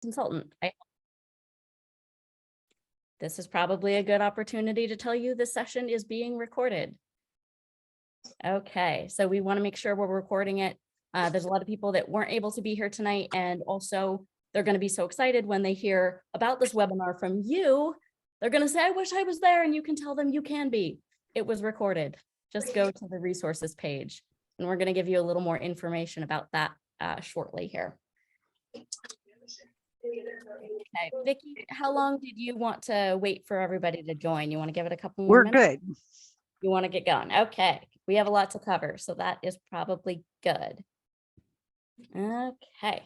consultant. This is probably a good opportunity to tell you this session is being recorded. Okay, so we want to make sure we're recording it. There's a lot of people that weren't able to be here tonight, and also they're going to be so excited when they hear about this webinar from you. They're going to say, I wish I was there, and you can tell them you can be. It was recorded. Just go to the resources page, and we're going to give you a little more information about that shortly here. Okay, Vicki, how long did you want to wait for everybody to join? You want to give it a couple more minutes? We're good. You want to get going? Okay, we have a lot to cover, so that is probably good. Okay.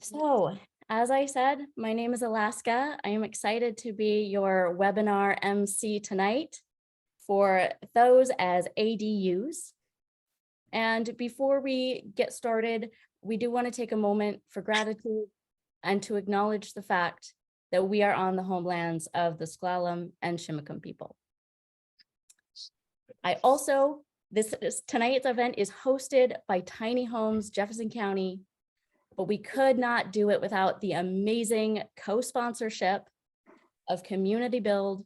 So, as I said, my name is Alaska. I am excited to be your webinar MC tonight for THOWs as ADUs. And before we get started, we do want to take a moment for gratitude and to acknowledge the fact that we are on the homelands of the S'Klallam and Shimmikum people. Tonight's event is hosted by Tiny Homes, Jefferson County, but we could not do it without the amazing co-sponsorship of Community Build,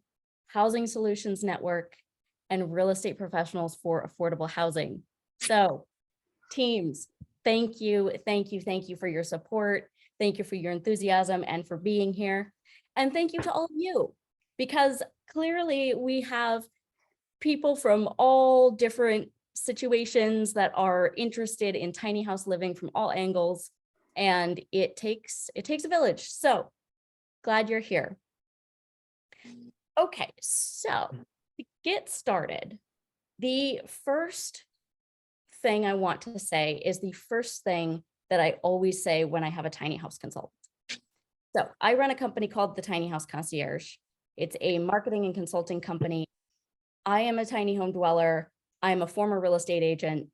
Housing Solutions Network, and Real Estate Professionals for Affordable Housing. So teams, thank you for your support. Thank you for your enthusiasm and for being here. And thank you to all of you, because clearly we have people from all different situations that are interested in tiny house living from all angles. And it takes a village. So glad you're here. Okay, so to get started, the first thing I want to say is the first thing that I always say when I have a tiny house consultant. So I run a company called the Tiny House Concierge. It's a marketing and consulting company. I am a tiny home dweller. I'm a former real estate agent.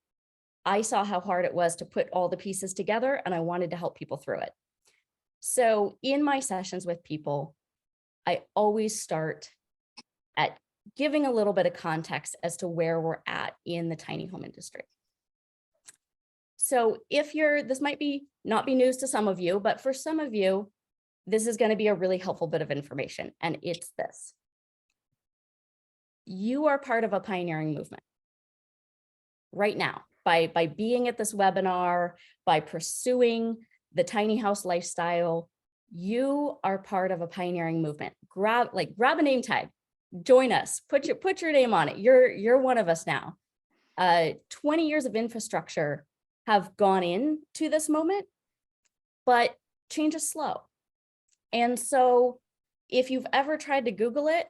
I saw how hard it was to put all the pieces together, and I wanted to help people through it. So in my sessions with people, I always start at giving a little bit of context as to where we're at in the tiny home industry. So this might not be news to some of you, but for some of you, this is going to be a really helpful bit of information, and it's this. You are part of a pioneering movement right now by being at this webinar, by pursuing the tiny house lifestyle. You are part of a pioneering movement. Grab a name tag, join us, put your name on it. You're one of us now. 20 years of infrastructure have gone into this moment, but change is slow. And so if you've ever tried to Google it,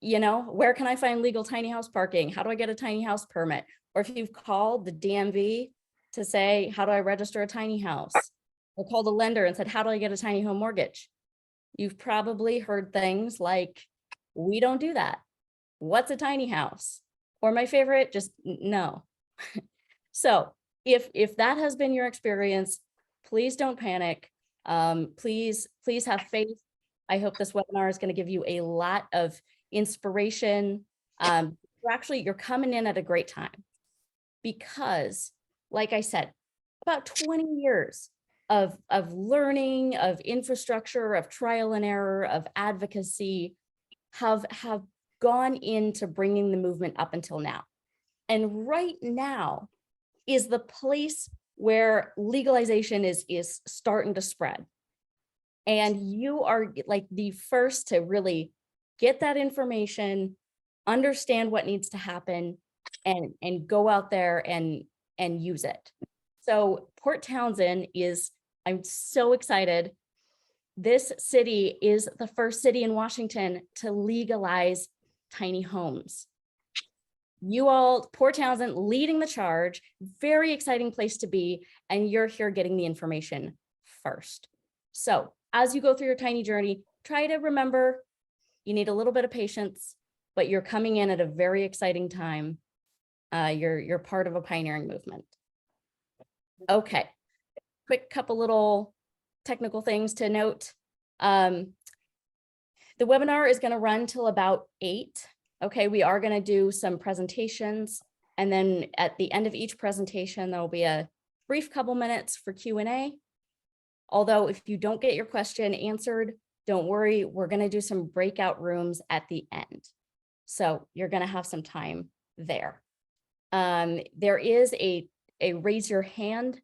where can I find legal tiny house parking? How do I get a tiny house permit? Or if you've called the DMV to say, how do I register a tiny house? Or called a lender and said, how do I get a tiny home mortgage? You've probably heard things like, we don't do that. What's a tiny house? Or my favorite, just no. So if that has been your experience, please don't panic. Please have faith. I hope this webinar is going to give you a lot of inspiration. You're coming in at a great time, because like I said, about 20 years of learning, of infrastructure, of trial and error, of advocacy have gone into bringing the movement up until now. And right now is the place where legalization is starting to spread. And you are like the first to really get that information, understand what needs to happen, and go out there and use it. So Port Townsend I'm so excited. This city is the first city in Washington to legalize tiny homes. You all, Port Townsend leading the charge, very exciting place to be, and you're here getting the information first. So as you go through your tiny journey, try to remember you need a little bit of patience, but you're coming in at a very exciting time. You're part of a pioneering movement. Okay, quick couple little technical things to note. The webinar is going to run till about 8. Okay, we are going to do some presentations, and then at the end of each presentation, there will be a brief couple minutes for Q&A. Although if you don't get your question answered, don't worry, we're going to do some breakout rooms at the end. So you're going to have some time there. There is a raise your hand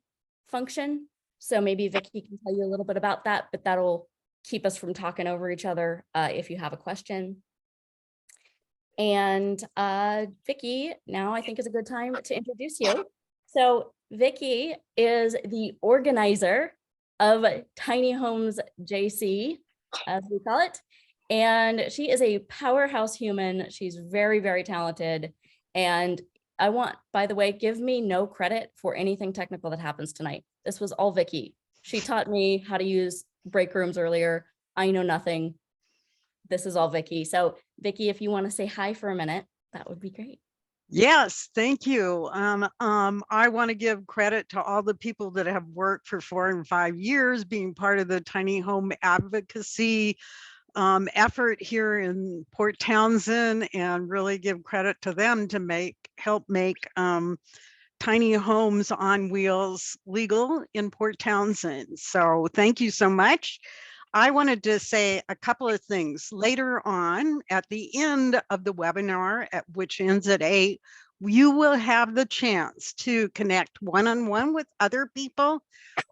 function. So maybe Vicky can tell you a little bit about that, but that'll keep us from talking over each other if you have a question. And Vicky, now I think is a good time to introduce you. So Vicky is the organizer of Tiny Homes JC, as we call it. And she is a powerhouse human. She's very, very talented. And I want, by the way, give me no credit for anything technical that happens tonight. This was all Vicky. She taught me how to use break rooms earlier. I know nothing. This is all Vicky. So Vicky, if you want to say hi for a minute, that would be great. Yes, thank you. I want to give credit to all the people that have worked for 4 and 5 years being part of the tiny home advocacy effort here in Port Townsend, and really give credit to them to help make tiny homes on wheels legal in Port Townsend. So thank you so much. I wanted to say a couple of things. Later on, at the end of the webinar, which ends at 8, you will have the chance to connect one-on-one with other people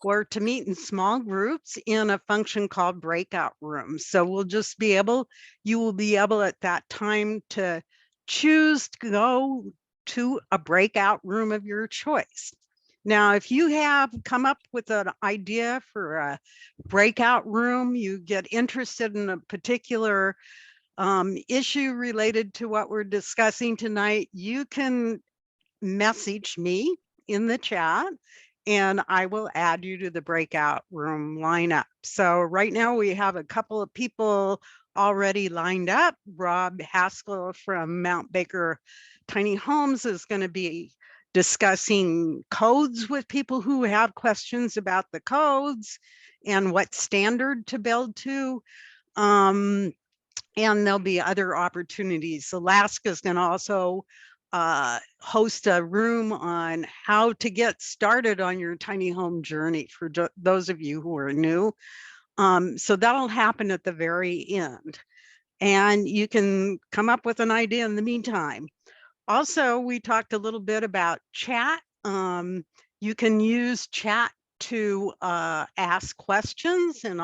or to meet in small groups in a function called breakout rooms. So you will be able at that time to choose to go to a breakout room of your choice. Now, if you have come up with an idea for a breakout room, you get interested in a particular issue related to what we're discussing tonight, you can message me in the chat and I will add you to the breakout room lineup. So right now we have a couple of people already lined up. Rob Haskell from Mount Baker Tiny Homes is going to be discussing codes with people who have questions about the codes and what standard to build to. And there'll be other opportunities. Alaska is going to also host a room on how to get started on your tiny home journey for those of you who are new. So that'll happen at the very end. And you can come up with an idea in the meantime. Also, we talked a little bit about chat. You can use chat to ask questions, and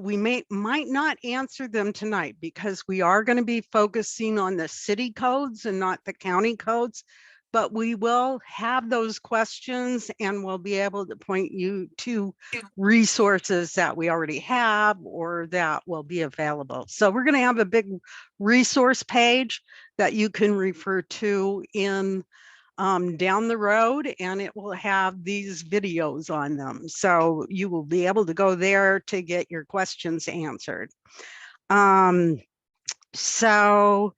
we might not answer them tonight because we are going to be focusing on the city codes and not the county codes, but we will have those questions and we'll be able to point you to resources that we already have or that will be available. So we're going to have a big resource page that you can refer to in down the road, and it will have these videos on them. So you will be able to go there to get your questions answered. So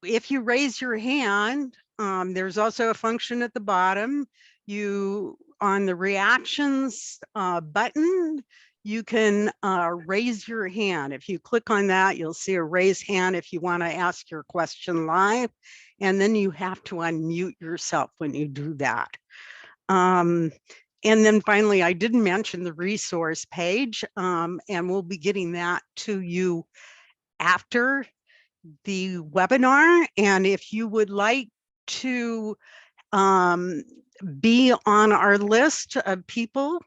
if you raise your hand, there's also a function at the bottom. On the reactions button, you can raise your hand. If you click on that, you'll see a raise hand if you want to ask your question live. And then you have to unmute yourself when you do that. And then finally, I didn't mention the resource page, and we'll be getting that to you after the webinar. And if you would like to be on our list of people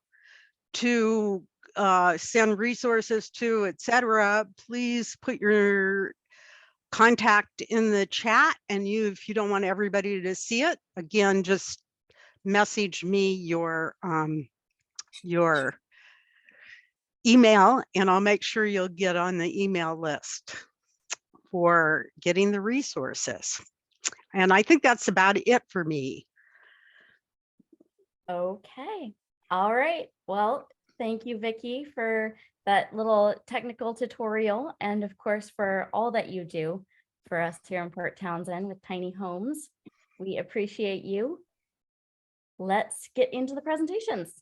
to send resources to, etc., please put your contact in the chat. And if you don't want everybody to see it, again, just message me your email and I'll make sure you'll get on the email list for getting the resources. And I think that's about it for me. Okay. All right. Well, thank you, Vicky, for that little technical tutorial. And of course, for all that you do for us here in Port Townsend with Tiny Homes. We appreciate you. Let's get into the presentations.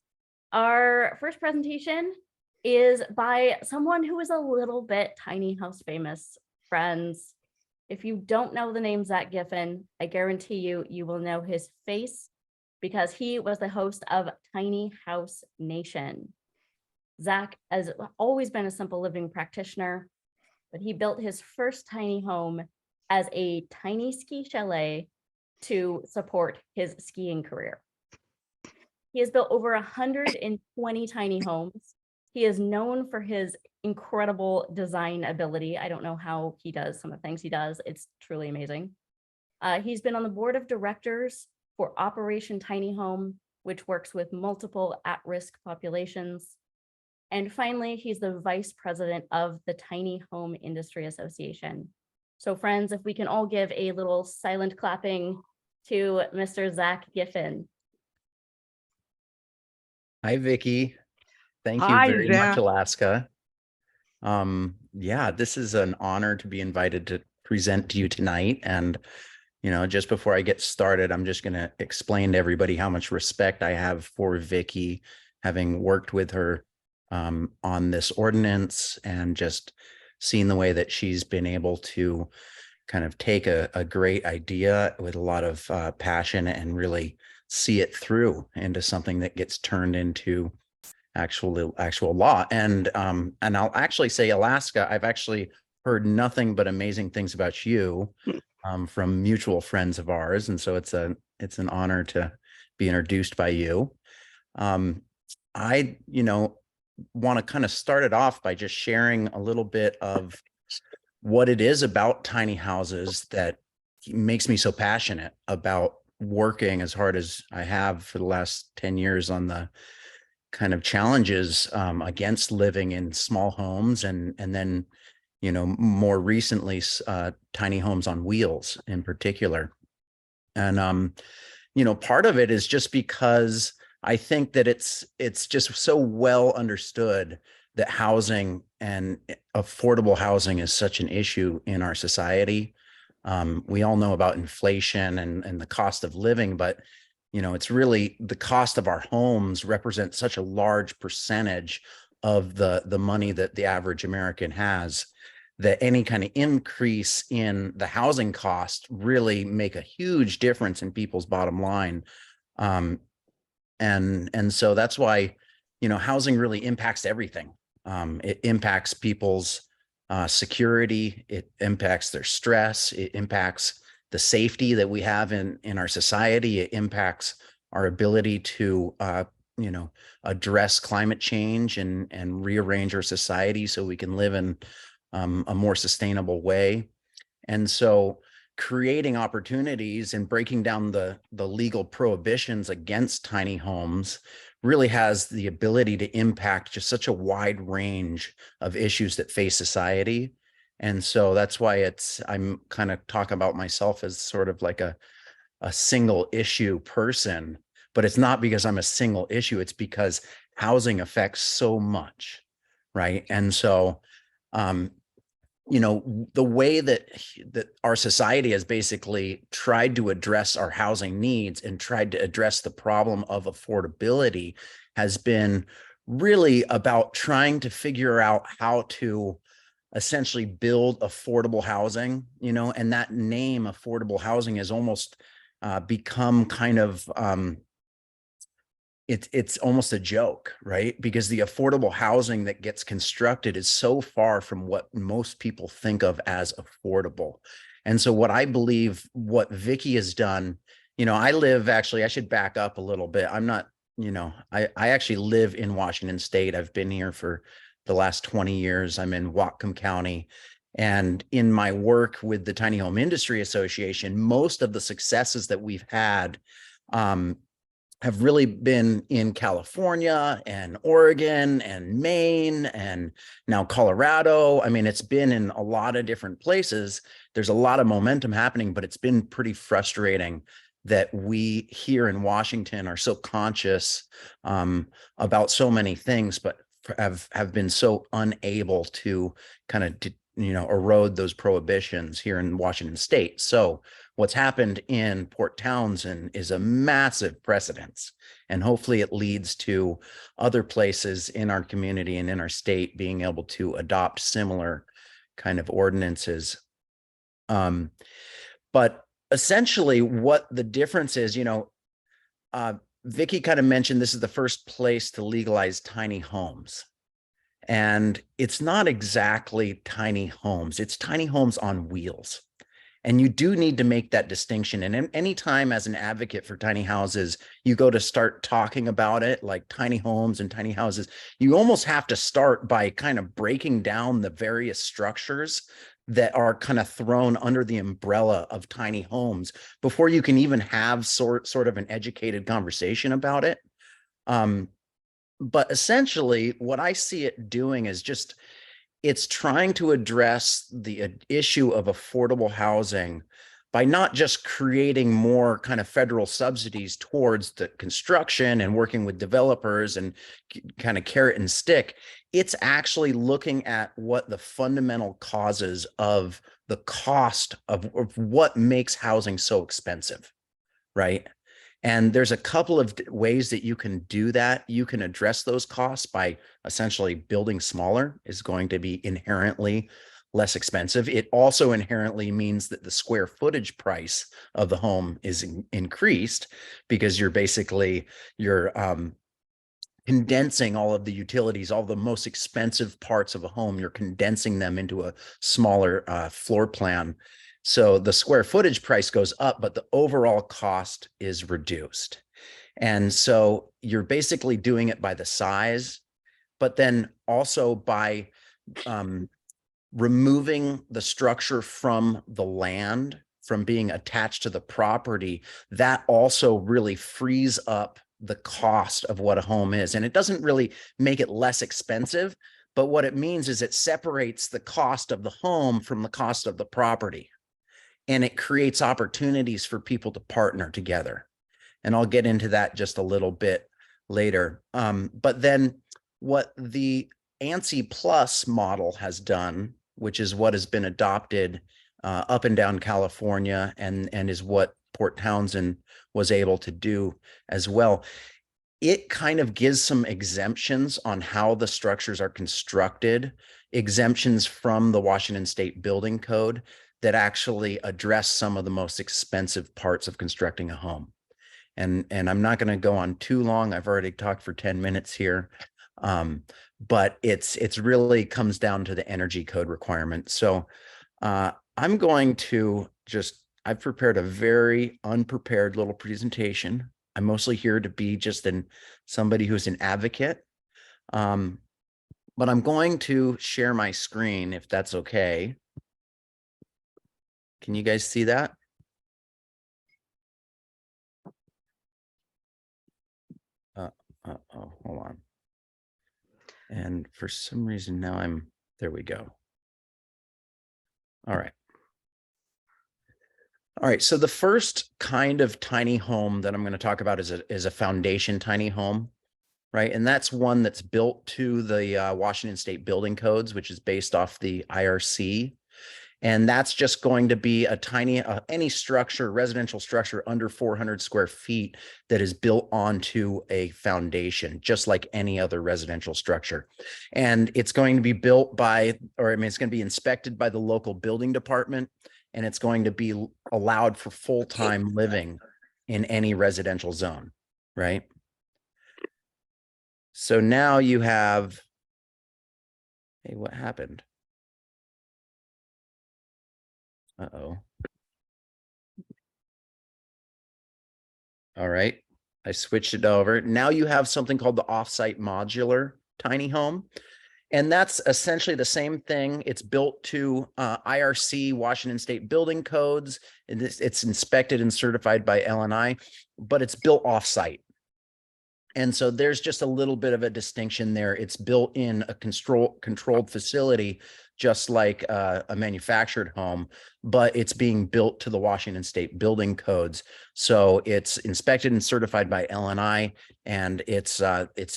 Our first presentation is by someone who is a little bit tiny house famous. Friends, if you don't know the name Zack Giffin, I guarantee you, you will know his face because he was the host of Tiny House Nation. Zack has always been a simple living practitioner, but he built his first tiny home as a tiny ski chalet to support his skiing career. He has built over 120 tiny homes. He is known for his incredible design ability. I don't know how he does some of the things he does. It's truly amazing. He's been on the board of directors for Operation Tiny Home, which works with multiple at-risk populations. And finally, he's the vice president of the Tiny Home Industry Association. So friends, if we can all give a little silent clapping to Mr. Zack Giffin. Hi, Vicky. Thank you Hi, very much, Zack. Alaska. Yeah, this is an honor to be invited to present to you tonight. And, you know, just before I get started, I'm just going to explain to everybody how much respect I have for Vicky, having worked with her on this ordinance and just seeing the way that she's been able to kind of take a great idea with a lot of passion and really see it through into something that gets turned into actual law. And I'll actually say, Alaska, I've actually heard nothing but amazing things about you from mutual friends of ours. And so it's an honor to be introduced by you. I, want to kind of start it off by just sharing a little bit of what it is about tiny houses that makes me so passionate about working as hard as I have for the last 10 years on the kind of challenges against living in small homes and then, more recently, tiny homes on wheels in particular. And, part of it is just because I think that it's just so well understood that housing and affordable housing is such an issue in our society. We all know about inflation and the cost of living, but it's really the cost of our homes represent such a large percentage of the money that the average American has, that any kind of increase in the housing cost really make a huge difference in people's bottom line. And so that's why, housing really impacts everything. It impacts people's security. It impacts their stress. It impacts the safety that we have in our society. It impacts our ability to, address climate change and rearrange our society so we can live in a more sustainable way. And so creating opportunities and breaking down the legal prohibitions against tiny homes really has the ability to impact just such a wide range of issues that face society. And so that's why I'm kind of talking about myself as sort of like a single issue person, but it's not because I'm a single issue. It's because housing affects so much, right? And so, the way that our society has basically tried to address our housing needs and tried to address the problem of affordability has been really about trying to figure out how to essentially build affordable housing, and that name affordable housing has almost become kind of it's almost a joke, right? Because the affordable housing that gets constructed is so far from what most people think of as affordable. And so what I believe what Vicky has done, I should back up a little bit. I'm not, I actually live in Washington State. I've been here for the last 20 years. I'm in Whatcom County. And in my work with the Tiny Home Industry Association, most of the successes that we've had have really been in California and Oregon and Maine and now Colorado. I mean, it's been in a lot of different places. There's a lot of momentum happening, but it's been pretty frustrating that we here in Washington are so conscious about so many things, but have been so unable to kind of, erode those prohibitions here in Washington State. So what's happened in Port Townsend is a massive precedence, and hopefully it leads to other places in our community and in our state being able to adopt similar kind of ordinances. But essentially what the difference is, Vicky kind of mentioned this is the first place to legalize tiny homes. And it's not exactly tiny homes, it's tiny homes on wheels. And you do need to make that distinction. And anytime as an advocate for tiny houses, you go to start talking about it, like tiny homes and tiny houses, you almost have to start by kind of breaking down the various structures that are kind of thrown under the umbrella of tiny homes before you can even have sort of an educated conversation about it. But essentially what I see it doing is just, it's trying to address the issue of affordable housing by not just creating more kind of federal subsidies towards the construction and working with developers and kind of carrot and stick. It's actually looking at what the fundamental causes of the cost of what makes housing so expensive, right? And there's a couple of ways that you can do that. You can address those costs by essentially building smaller is going to be inherently less expensive. It also inherently means that the square footage price of the home is increased because you're condensing all of the utilities, all the most expensive parts of a home, you're condensing them into a smaller floor plan. So the square footage price goes up, but the overall cost is reduced. And so you're basically doing it by the size, but then also by removing the structure from the land, from being attached to the property. That also really frees up the cost of what a home is. And it doesn't really make it less expensive, but what it means is it separates the cost of the home from the cost of the property. And it creates opportunities for people to partner together. And I'll get into that just a little bit later. But then what the ANSI Plus model has done, which is what has been adopted up and down California and is what Port Townsend was able to do as well. It kind of gives some exemptions on how the structures are constructed, exemptions from the Washington State Building Code that actually address some of the most expensive parts of constructing a home. And I'm not going to go on too long. I've already talked for 10 minutes here. But it's really comes down to the energy code requirement. So I'm going to I've prepared a very unprepared little presentation. I'm mostly here to be just somebody who's an advocate. But I'm going to share my screen if that's okay. Can you guys see that? Oh, hold on. And for some reason now there we go. All right. All right. So the first kind of tiny home that I'm going to talk about is a foundation tiny home, right? And that's one that's built to the Washington State Building Codes, which is based off the IRC. And that's just going to be a tiny, any structure, residential structure under 400 square feet that is built onto a foundation, just like any other residential structure. And it's going to be built by, it's going to be inspected by the local building department, and it's going to be allowed for full-time living in any residential zone, right? So now you have, hey, what happened? Uh-oh. All right. I switched it over. Now you have something called the offsite modular tiny home. And that's essentially the same thing. It's built to IRC, Washington State Building Codes. And it's inspected and certified by LNI, but it's built offsite. And so there's just a little bit of a distinction there. It's built in a controlled facility, just like a manufactured home, but it's being built to the Washington State Building Codes. So it's inspected and certified by LNI, and it's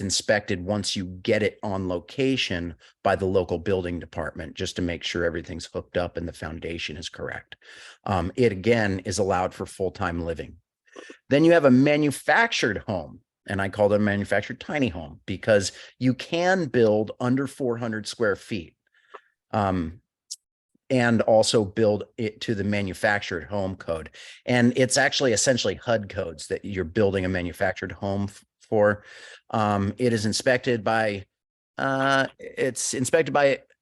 inspected once you get it on location by the local building department, just to make sure everything's hooked up and the foundation is correct. It again is allowed for full-time living. Then you have a manufactured home. And I call it a manufactured tiny home because you can build under 400 square feet. and also build it to the manufactured home code. And it's actually essentially HUD codes that you're building a manufactured home for. It is inspected by,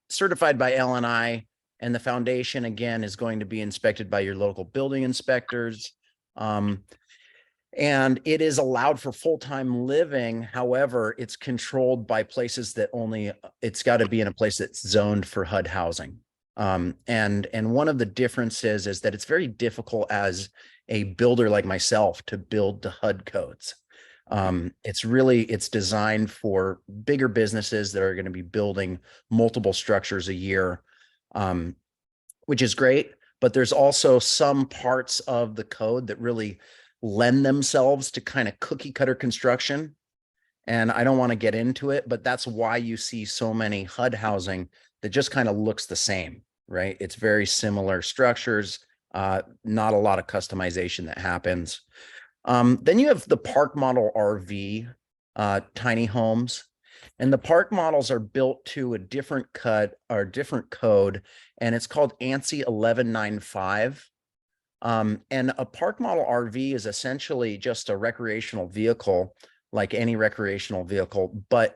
certified by LNI, and the foundation, again, is going to be inspected by your local building inspectors. And it is allowed for full-time living. However, it's controlled by places that it's got to be in a place that's zoned for HUD housing. And one of the differences is that it's very difficult as a builder like myself to build to HUD codes. It's designed for bigger businesses that are going to be building multiple structures a year, which is great. But there's also some parts of the code that really lend themselves to kind of cookie cutter construction. And I don't want to get into it, but that's why you see so many HUD housing that just kind of looks the same, right? It's very similar structures, not a lot of customization that happens. Then you have the park model RV, tiny homes, and the park models are built to a different code, and it's called ANSI 1195. And a park model RV is essentially just a recreational vehicle, like any recreational vehicle, but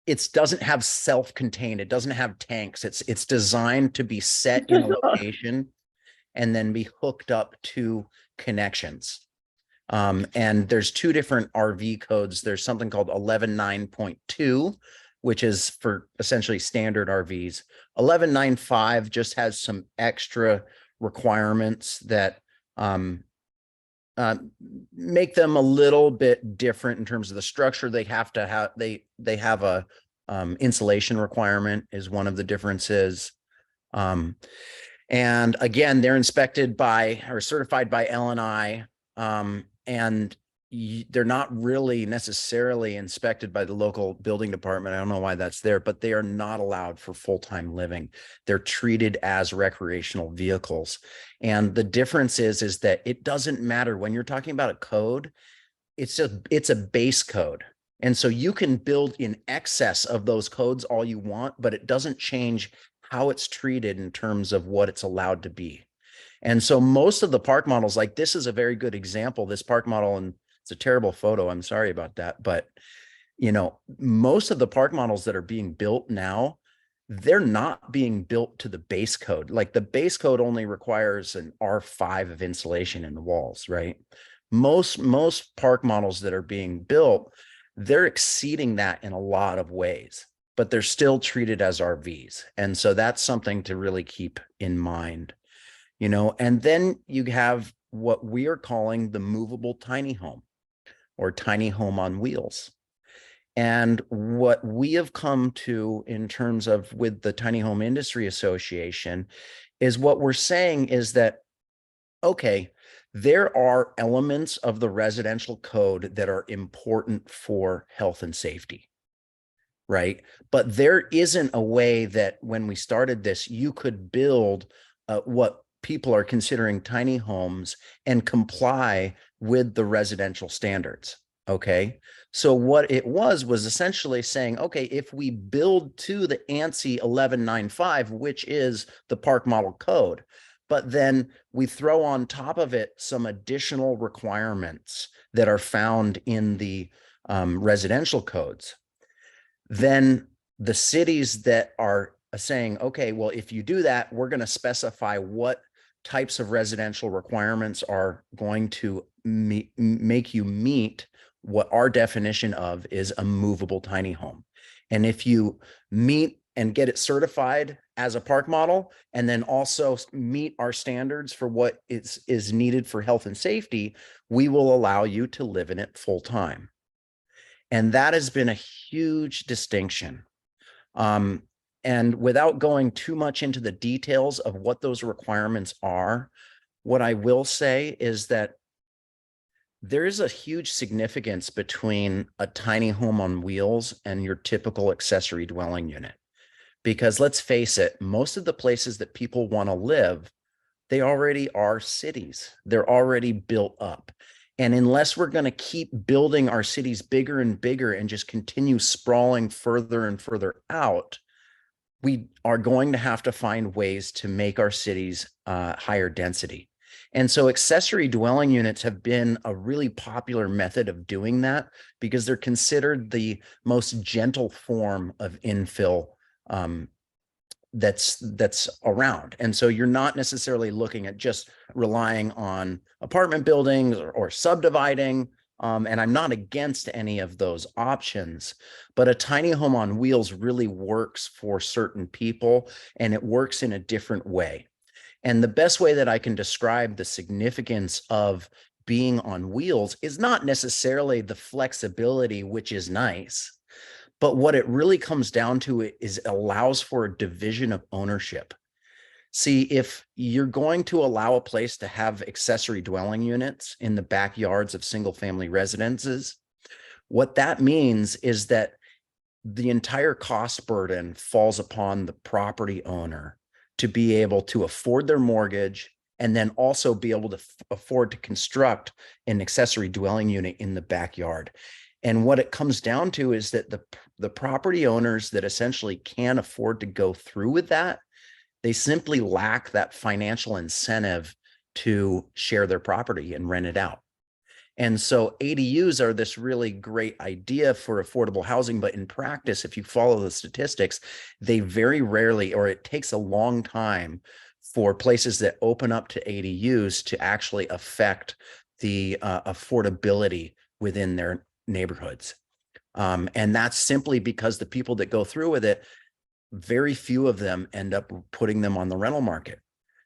it doesn't have self-contained. It doesn't have tanks. It's designed to be set in a location and then be hooked up to connections. And there's two different RV codes. There's something called 11.9.2, which is for essentially standard RVs. 11.9.5 just has some extra requirements that make them a little bit different in terms of the structure. They have to have they have a insulation requirement is one of the differences. And again, they're inspected by or certified by LNI, and they're not really necessarily inspected by the local building department. I don't know why that's there, but they are not allowed for full-time living. They're treated as recreational vehicles. And the difference is that it doesn't matter when you're talking about a code, it's a base code. And so you can build in excess of those codes all you want, but it doesn't change how it's treated in terms of what it's allowed to be. And so most of the park models, like this is a very good example, this park model, and it's a terrible photo. I'm sorry about that. But, most of the park models that are being built now, they're not being built to the base code. Like the base code only requires an R5 of insulation in the walls, right? Most park models that are being built, they're exceeding that in a lot of ways, but they're still treated as RVs. And so that's something to really keep in mind, and then you have what we are calling the movable tiny home, or tiny home on wheels. And what we have come to in terms of with the Tiny Home Industry Association is what we're saying is that, okay, there are elements of the residential code that are important for health and safety, right? But there isn't a way that when we started this, you could build what people are considering tiny homes and comply with the residential standards. Okay. So what it was essentially saying, okay, if we build to the ANSI 1195, which is the park model code, but then we throw on top of it some additional requirements that are found in the residential codes, then the cities that are saying, okay, well, if you do that, we're going to specify what types of residential requirements are going to make you meet what our definition of is a movable tiny home. And if you meet and get it certified as a park model, and then also meet our standards for what is needed for health and safety, we will allow you to live in it full time. And that has been a huge distinction. And without going too much into the details of what those requirements are, what I will say is that there is a huge significance between a tiny home on wheels and your typical accessory dwelling unit. Because let's face it, most of the places that people want to live, they already are cities. They're already built up. And unless we're going to keep building our cities bigger and bigger and just continue sprawling further and further out, we are going to have to find ways to make our cities higher density. And so accessory dwelling units have been a really popular method of doing that because they're considered the most gentle form of infill that's around. And so you're not necessarily looking at just relying on apartment buildings or subdividing. And I'm not against any of those options, but a tiny home on wheels really works for certain people, and it works in a different way. And the best way that I can describe the significance of being on wheels is not necessarily the flexibility, which is nice, but what it really comes down to is it allows for a division of ownership. See, if you're going to allow a place to have accessory dwelling units in the backyards of single family residences, what that means is that the entire cost burden falls upon the property owner to be able to afford their mortgage and then also be able to afford to construct an accessory dwelling unit in the backyard. And what it comes down to is that the property owners that essentially can't afford to go through with that, they simply lack that financial incentive to share their property and rent it out. And so ADUs are this really great idea for affordable housing, but in practice, if you follow the statistics, they very rarely, or it takes a long time for places that open up to ADUs to actually affect the affordability within their neighborhoods. And that's simply because the people that go through with it, very few of them end up putting them on the rental market.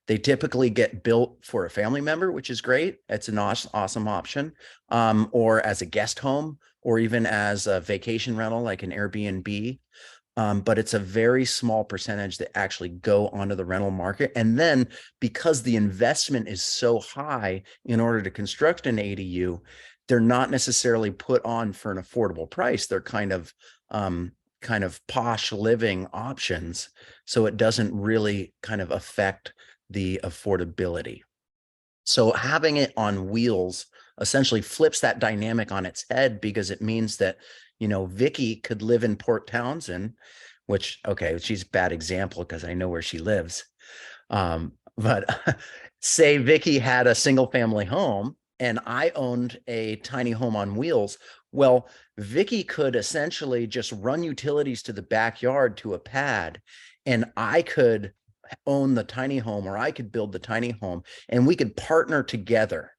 They typically get built for a family member, which is great. It's an awesome option, or as a guest home, or even as a vacation rental, like an Airbnb. But it's a very small percentage that actually go onto the rental market. And then because the investment is so high in order to construct an ADU, they're not necessarily put on for an affordable price. They're kind of posh living options. So it doesn't really kind of affect the affordability. So having it on wheels essentially flips that dynamic on its head, because it means that, you know, Vicky could live in Port Townsend, which, okay, she's a bad example because I know where she lives. But say Vicky had a single family home and I owned a tiny home on wheels. Well, Vicky could essentially just run utilities to the backyard to a pad, and I could own the tiny home, or I could build the tiny home, and we could partner together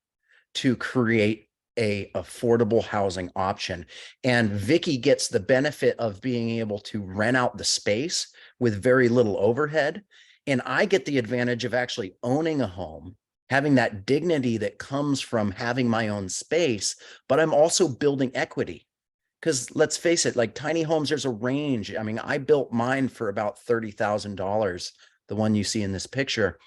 to create a affordable housing option. And Vicky gets the benefit of being able to rent out the space with very little overhead. And I get the advantage of actually owning a home, having that dignity that comes from having my own space, but I'm also building equity. Because let's face it, like tiny homes, there's a range. I mean, I built mine for about $30,000, the one you see in this picture.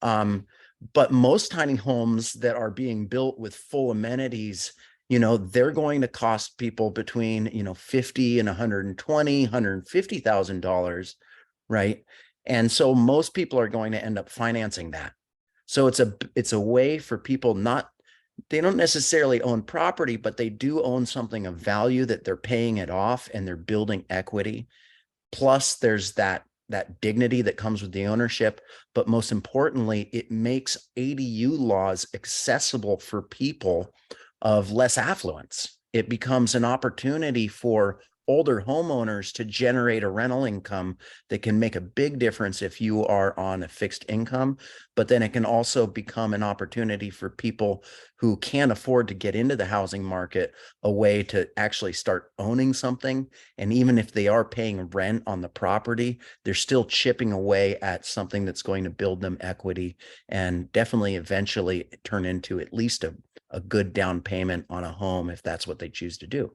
But most tiny homes that are being built with full amenities, you know, they're going to cost people between, you know, $50,000 and $120,000, $150,000, right? And so most people are going to end up financing that. So it's a way for people they don't necessarily own property, but they do own something of value that they're paying it off and they're building equity. Plus there's that dignity that comes with the ownership. But most importantly, it makes ADU laws accessible for people of less affluence. It becomes an opportunity for older homeowners to generate a rental income that can make a big difference if you are on a fixed income. But then it can also become an opportunity for people who can't afford to get into the housing market, a way to actually start owning something. And even if they are paying rent on the property, they're still chipping away at something that's going to build them equity and definitely eventually turn into at least a good down payment on a home if that's what they choose to do.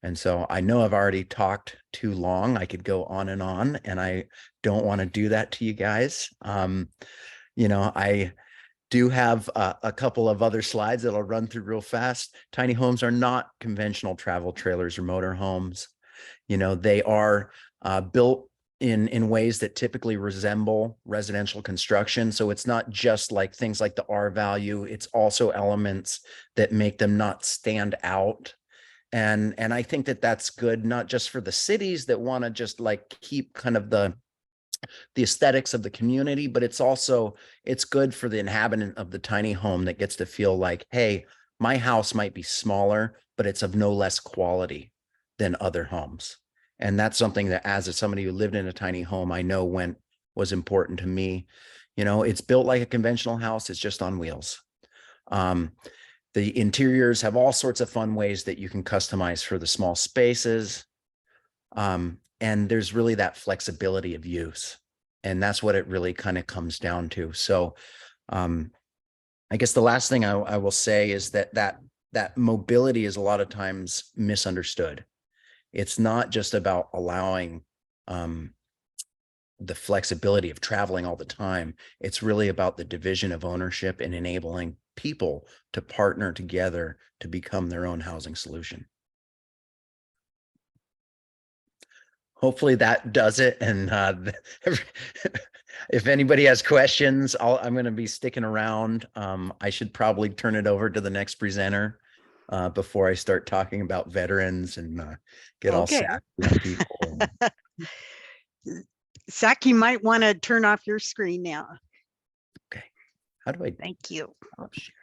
And so I know I've already talked too long. I could go on, and I don't want to do that to you guys. You know, I do have a couple of other slides that I'll run through real fast. Tiny homes are not conventional travel trailers or motor homes. You know, they are built in ways that typically resemble residential construction. So it's not just like things like the R value. It's also elements that make them not stand out And I think that that's good, not just for the cities that want to just like keep kind of the aesthetics of the community, but it's good for the inhabitant of the tiny home that gets to feel like, hey, my house might be smaller, but it's of no less quality than other homes. And that's something that, as somebody who lived in a tiny home, I know was important to me. You know, it's built like a conventional house, it's just on wheels. The interiors have all sorts of fun ways that you can customize for the small spaces. And there's really that flexibility of use. And that's what it really kind of comes down to. So I guess the last thing I will say is that mobility is a lot of times misunderstood. It's not just about allowing the flexibility of traveling all the time. It's really about the division of ownership and enabling people to partner together to become their own housing solution. Hopefully that does it. And if anybody has questions, I'm going to be sticking around. I should probably turn it over to the next presenter before I start talking about veterans and get all sad with people. Zack, you might want to turn off your screen now. Okay. How do I? Thank you. Stop sharing?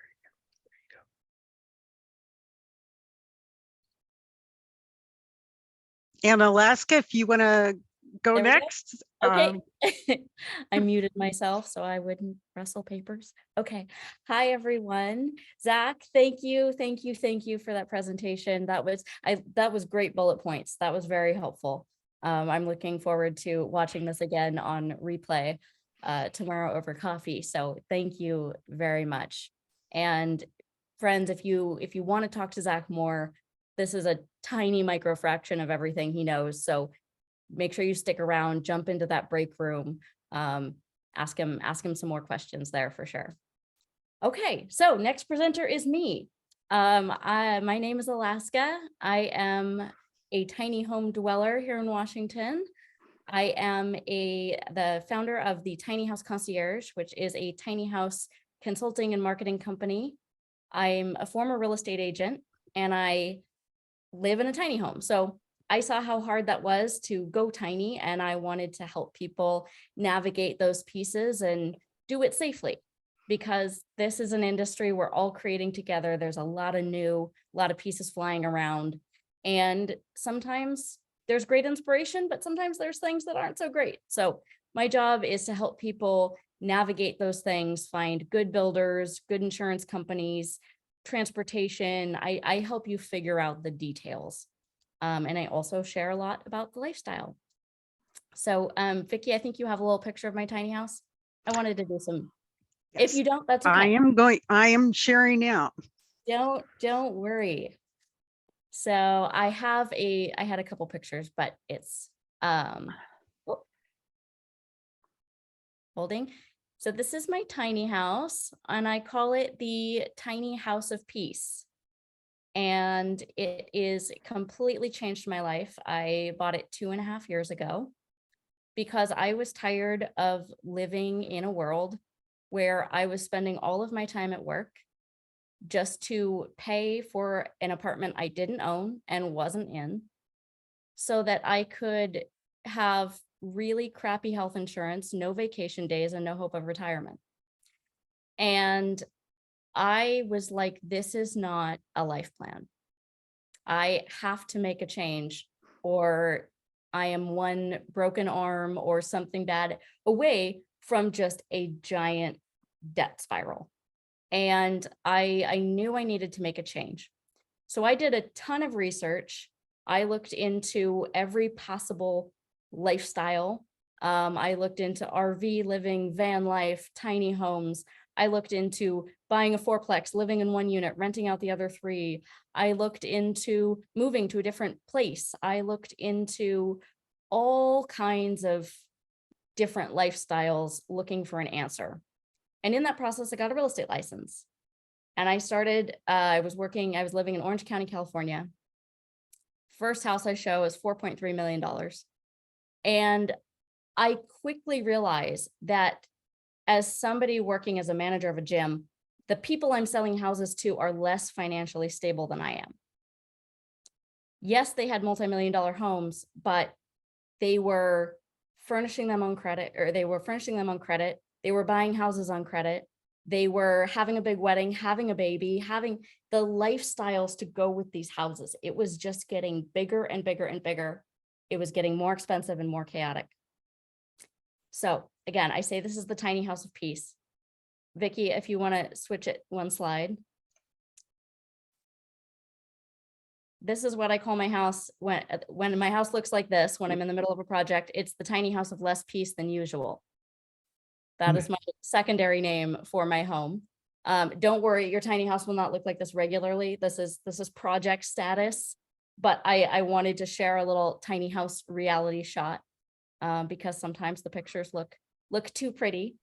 And Alaska, if you want to go next. Okay. I muted myself so I wouldn't rustle papers. Okay. Hi, everyone. Zack, thank you for that presentation. That was great bullet points. That was very helpful. I'm looking forward to watching this again on replay tomorrow over coffee. So thank you very much. And friends, if you want to talk to Zack more, this is a tiny micro fraction of everything he knows. So make sure you stick around, jump into that break room, ask him some more questions there for sure. Okay, so next presenter is me. My name is Alaska. I am a tiny home dweller here in Washington. I am the founder of the Tiny House Concierge, which is a tiny house consulting and marketing company. I'm a former real estate agent and I live in a tiny home. So I saw how hard that was to go tiny, and I wanted to help people navigate those pieces and do it safely, because this is an industry we're all creating together. There's a lot of pieces flying around, and sometimes there's great inspiration, but sometimes there's things that aren't so great. So my job is to help people navigate those things, find good builders, good insurance companies, transportation. I help you figure out the details. And I also share a lot about the lifestyle. So Vicki, I think you have a little picture of my tiny house. I wanted to do some, Yes. if you don't, that's okay. I am sharing now. Don't worry. So I had a couple pictures, but it's holding. So this is my tiny house, and I call it the Tiny House of Peace. And it is completely changed my life. I bought it 2.5 years ago because I was tired of living in a world where I was spending all of my time at work just to pay for an apartment I didn't own and wasn't in, so that I could have really crappy health insurance, no vacation days, and no hope of retirement. And I was like, this is not a life plan. I have to make a change, or I am one broken arm or something bad away from just a giant debt spiral. And I knew I needed to make a change. So I did a ton of research. I looked into every possible lifestyle. I looked into RV living, van life, tiny homes. I looked into buying a fourplex, living in one unit, renting out the other 3. I looked into moving to a different place. I looked into all kinds of different lifestyles looking for an answer. And in that process, I got a real estate license. And I started, I was living in Orange County, California. First house I show is $4.3 million. And I quickly realized that as somebody working as a manager of a gym, the people I'm selling houses to are less financially stable than I am. Yes, they had multi-million-dollar homes, but they were furnishing them on credit, or they were furnishing them on credit. They were buying houses on credit. They were having a big wedding, having a baby, having the lifestyles to go with these houses. It was just getting bigger and bigger and bigger. It was getting more expensive and more chaotic. So again, I say this is the tiny house of peace. Vicky, if you want to switch it one slide. This is what I call my house when my house looks like this, when I'm in the middle of a project. It's the tiny house of less peace than usual. That is my secondary name for my home. Don't worry, your tiny house will not look like this regularly. This is project status, but I wanted to share a little tiny house reality shot because sometimes the pictures look too pretty.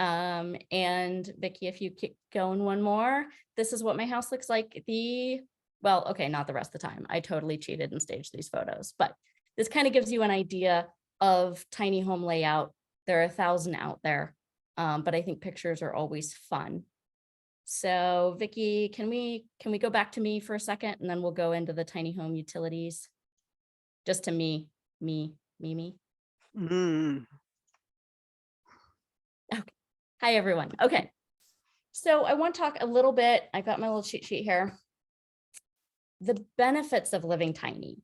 And Vicky, if you keep going one more, this is what my house looks like. Well, okay, not the rest of the time. I totally cheated and staged these photos, but this kind of gives you an idea of tiny home layout. There are 1,000 out there, but I think pictures are always fun. So Vicky, can we go back to me for a second, and then we'll go into the tiny home utilities? Just to me. Mm. Okay. Hi, everyone. Okay. So I want to talk a little bit. I've got my little cheat sheet here. The benefits of living tiny.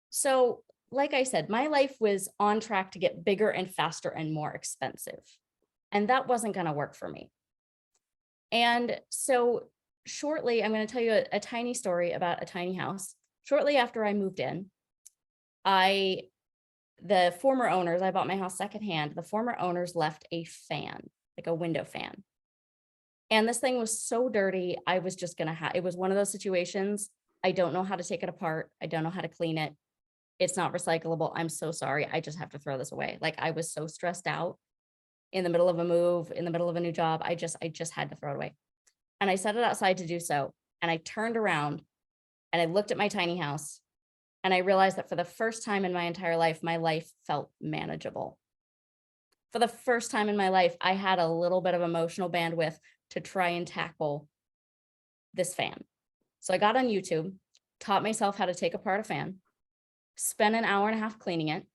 So like I said, my life was on track to get bigger and faster and more expensive. And that wasn't going to work for me. And so shortly, I'm going to tell you a tiny story about a tiny house. Shortly after I moved in, the former owners, I bought my house secondhand. The former owners left a fan, like a window fan. And this thing was so dirty. I was just going to it was one of those situations. I don't know how to take it apart. I don't know how to clean it. It's not recyclable. I'm so sorry. I just have to throw this away. Like, I was so stressed out in the middle of a move, in the middle of a new job. I just had to throw it away. And I set it outside to do so. And I turned around and I looked at my tiny house, and I realized that for the first time in my entire life, my life felt manageable. For the first time in my life, I had a little bit of emotional bandwidth to try and tackle this fan. So I got on YouTube, taught myself how to take apart a fan, spent an hour and a half cleaning it.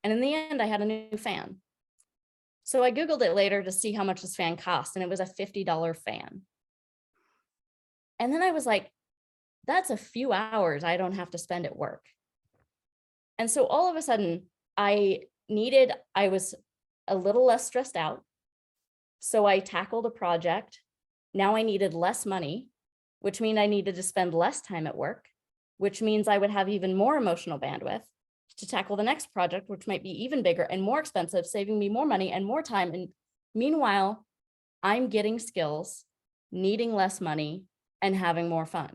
And in the end, I had a new fan. So I Googled it later to see how much this fan cost, and it was a $50 fan. And then I was like, that's a few hours I don't have to spend at work. And so all of a sudden, I was a little less stressed out. So I tackled a project. Now I needed less money, which means I needed to spend less time at work, which means I would have even more emotional bandwidth to tackle the next project, which might be even bigger and more expensive, saving me more money and more time. And meanwhile, I'm getting skills, needing less money, and having more fun.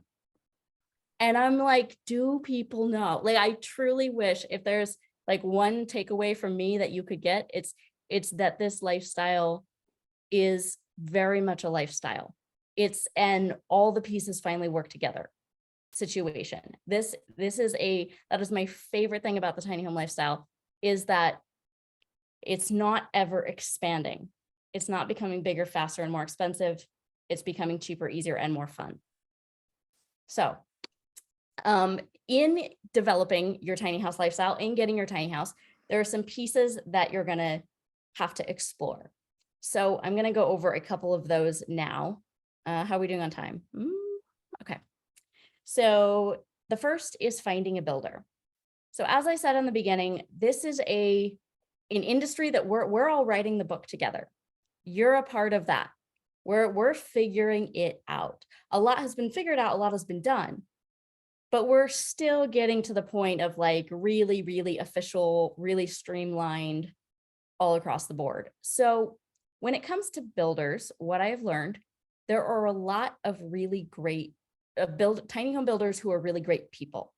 And I'm like, do people know? Like, I truly wish, if there's like one takeaway from me that you could get, it's that this lifestyle is very much a lifestyle. And all the pieces finally work together situation. That is my favorite thing about the tiny home lifestyle, is that it's not ever expanding. It's not becoming bigger, faster, and more expensive. It's becoming cheaper, easier, and more fun. So in developing your tiny house lifestyle, in getting your tiny house, there are some pieces that you're going to have to explore. So I'm going to go over a couple of those now. How are we doing on time? Okay. So the first is finding a builder. So as I said in the beginning, this is an industry that we're all writing the book together. You're a part of that. We're figuring it out. A lot has been figured out, a lot has been done, but we're still getting to the point of like really, really official, really streamlined all across the board. So when it comes to builders, what I have learned, there are a lot of really great tiny home builders who are really great people.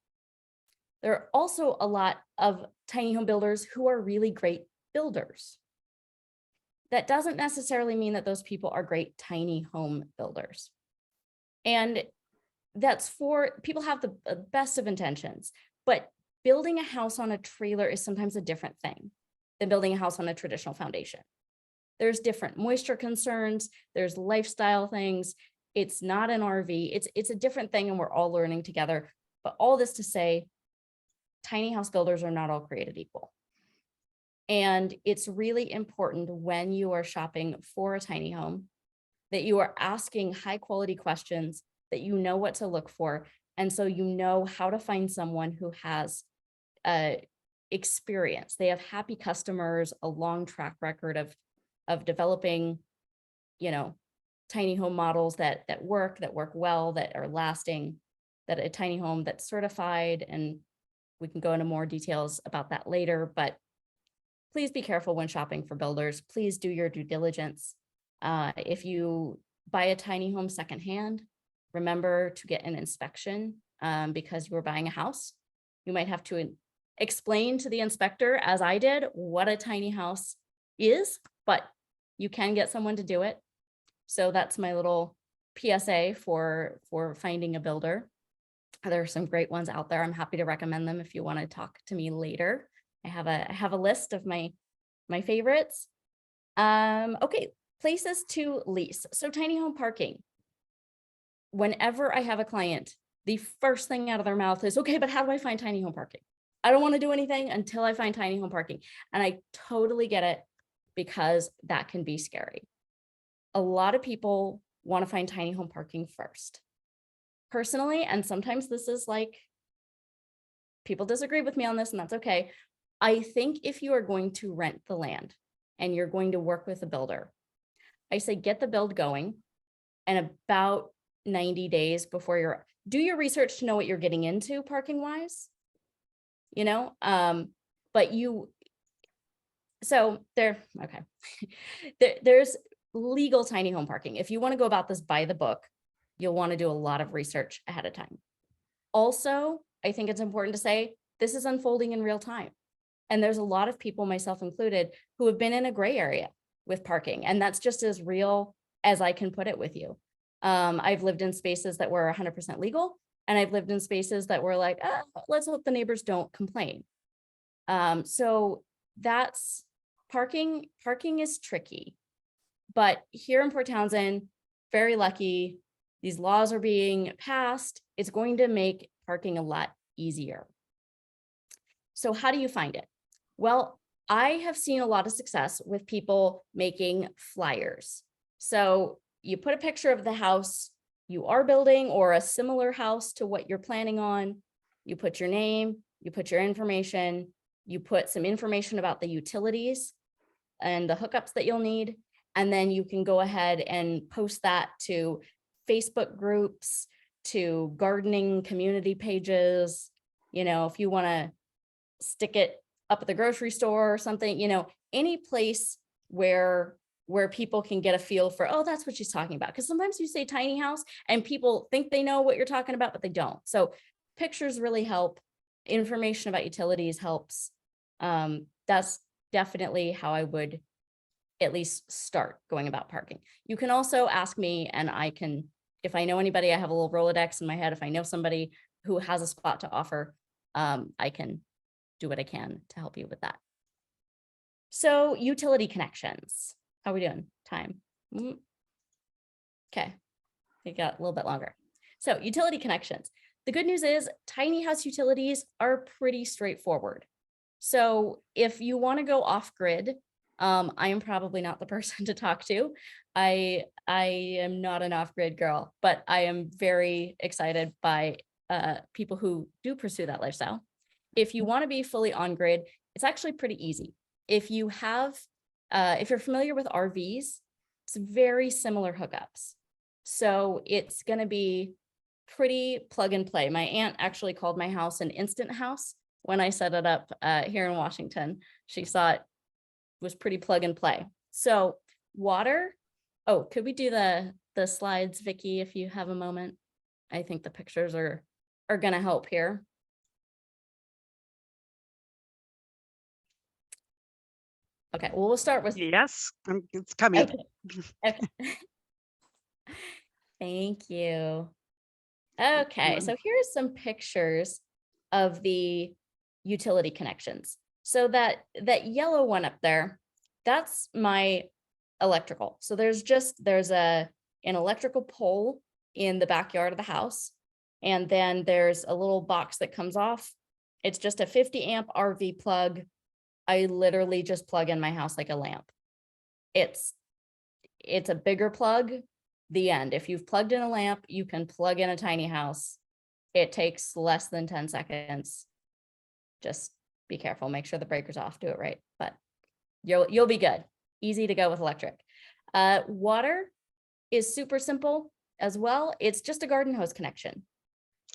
There are also a lot of tiny home builders who are really great builders. That doesn't necessarily mean that those people are great tiny home builders. And that's for people have the best of intentions, but building a house on a trailer is sometimes a different thing than building a house on a traditional foundation. There's different moisture concerns, there's lifestyle things. It's not an RV, it's a different thing, and we're all learning together. But all this to say, tiny house builders are not all created equal. And it's really important when you are shopping for a tiny home that you are asking high quality questions, that you know what to look for. And so you know how to find someone who has experience. They have happy customers, a long track record of developing, you know, tiny home models that work well, that are lasting, that a tiny home that's certified. And we can go into more details about that later, but please be careful when shopping for builders. Please do your due diligence. If you buy a tiny home secondhand, remember to get an inspection because you are buying a house. You might have to explain to the inspector, as I did, what a tiny house is, but you can get someone to do it. So that's my little PSA for finding a builder. There are some great ones out there. I'm happy to recommend them if you want to talk to me later. I have a list of my favorites. Okay, places to lease. So tiny home parking. Whenever I have a client, the first thing out of their mouth is, okay, but how do I find tiny home parking? I don't want to do anything until I find tiny home parking. And I totally get it, because that can be scary. A lot of people want to find tiny home parking first. Personally, and sometimes this is like, people disagree with me on this, and that's okay. I think if you are going to rent the land and you're going to work with a builder, I say get the build going, and about 90 days before do your research to know what you're getting into parking wise, you know, there's legal tiny home parking. If you want to go about this by the book, you'll want to do a lot of research ahead of time. Also, I think it's important to say this is unfolding in real time. And there's a lot of people, myself included, who have been in a gray area with parking. And that's just as real as I can put it with you. I've lived in spaces that were 100% legal, and I've lived in spaces that were like, let's hope the neighbors don't complain. So that's parking. Parking is tricky. But here in Port Townsend, very lucky, these laws are being passed. It's going to make parking a lot easier. So how do you find it? Well, I have seen a lot of success with people making flyers. So you put a picture of the house you are building or a similar house to what you're planning on. You put your name, you put your information, you put some information about the utilities and the hookups that you'll need. And then you can go ahead and post that to Facebook groups, to gardening community pages. You know, if you want to stick it up at the grocery store or something, you know, any place where people can get a feel for, oh, that's what she's talking about. Because sometimes you say tiny house and people think they know what you're talking about, but they don't. So pictures really help. Information about utilities helps. That's definitely how I would at least start going about parking. You can also ask me, and I can, if I know anybody, I have a little Rolodex in my head. If I know somebody who has a spot to offer, I can do what I can to help you with that. So utility connections. How are we doing? Time. Okay. It got a little bit longer. So utility connections. The good news is tiny house utilities are pretty straightforward. So if you want to go off grid, I am probably not the person to talk to. I am not an off-grid girl, but I am very excited by people who do pursue that lifestyle. If you want to be fully on grid, it's actually pretty easy. If you have, if you're familiar with RVs, it's very similar hookups. So it's going to be pretty plug and play. My aunt actually called my house an instant house when I set it up here in Washington. She saw it was pretty plug and play. So water. Oh, could we do the slides, Vicky, if you have a moment? I think the pictures are going to help here. Okay, well, we'll start with. Yes, it's coming. Okay. Okay. Thank you. Okay, so here's some pictures of the utility connections. So that yellow one up there, that's my electrical. So there's an electrical pole in the backyard of the house, And then there's a little box that comes off. It's just a 50 amp RV plug. I literally just plug in my house like a lamp. It's a bigger plug, the end. If you've plugged in a lamp, you can plug in a tiny house. It takes less than 10 seconds. Just be careful, make sure the breaker's off, do it right, but you'll be good. Easy to go with electric. Water is super simple as well. It's just a garden hose connection.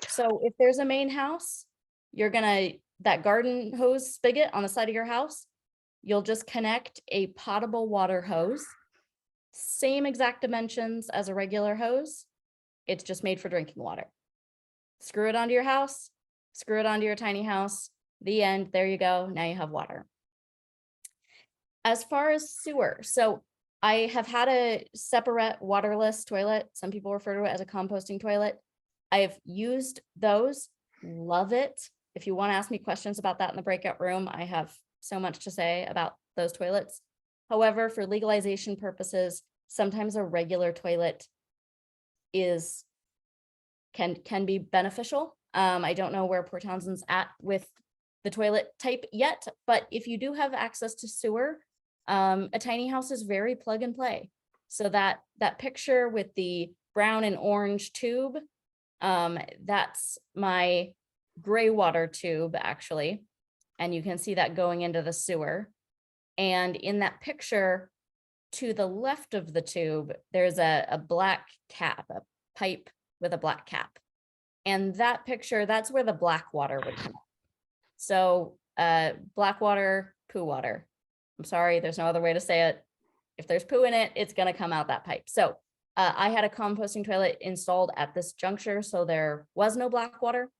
So if there's a main house, that garden hose spigot on the side of your house, you'll just connect a potable water hose, same exact dimensions as a regular hose. It's just made for drinking water. Screw it onto your house, screw it onto your tiny house, the end, there you go, now you have water. As far as sewer, so I have had a separate waterless toilet. Some people refer to it as a composting toilet. I have used those, love it. If you want to ask me questions about that in the breakout room, I have so much to say about those toilets. However, for legalization purposes, sometimes a regular toilet can be beneficial. I don't know where Port Townsend's at with the toilet type yet, but if you do have access to sewer, a tiny house is very plug and play. So that picture with the brown and orange tube, that's my gray water tube actually. And you can see that going into the sewer. And in that picture, to the left of the tube, there's a black cap, a pipe with a black cap. And that picture, that's where the black water would come. So black water, poo water. I'm sorry, there's no other way to say it. If there's poo in it, it's gonna come out that pipe. So I had a composting toilet installed at this juncture, so there was no black water,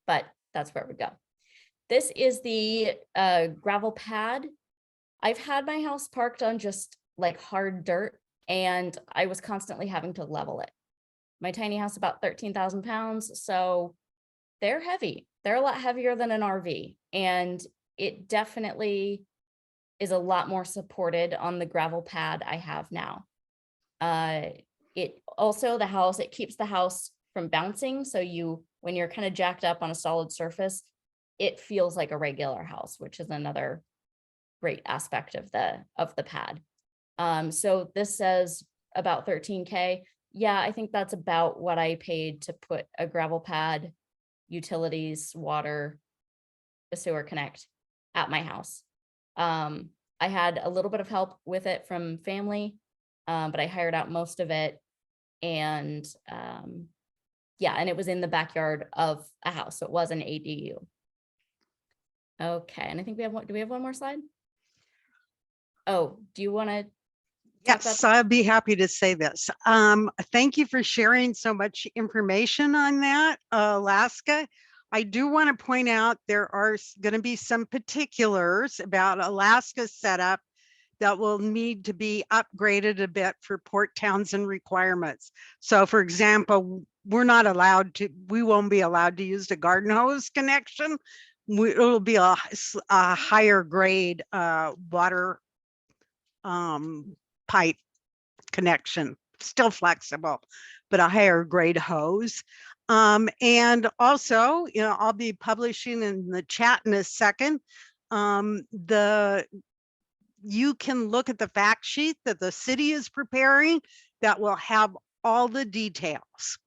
but that's where it would go. This is the gravel pad. I've had my house parked on just like hard dirt, and I was constantly having to level it. My tiny house about 13,000 pounds, so they're heavy. They're a lot heavier than an RV, and it definitely is a lot more supported on the gravel pad I have now. It also, the house, it keeps the house from bouncing. So when you're kind of jacked up on a solid surface, it feels like a regular house, which is another great aspect of the pad. So this says about 13K. Yeah, I think that's about what I paid to put a gravel pad, utilities, water, the sewer connect at my house. I had a little bit of help with it from family, but I hired out most of it. And yeah, and it was in the backyard of a house, so it was an ADU. Okay, and I think we have one. Do we have one more slide? Oh, do you want to? Yes, I'll be happy to say this. Thank you for sharing so much information on that, Alaska. I do want to point out there are going to be some particulars about Alaska's setup that will need to be upgraded a bit for Port Townsend requirements. So for example, we won't be allowed to use the garden hose connection. It'll be a higher grade water pipe connection, still flexible, but a higher grade hose. And also, I'll be publishing in the chat in a second. You can look at the fact sheet that the city is preparing that will have all the details.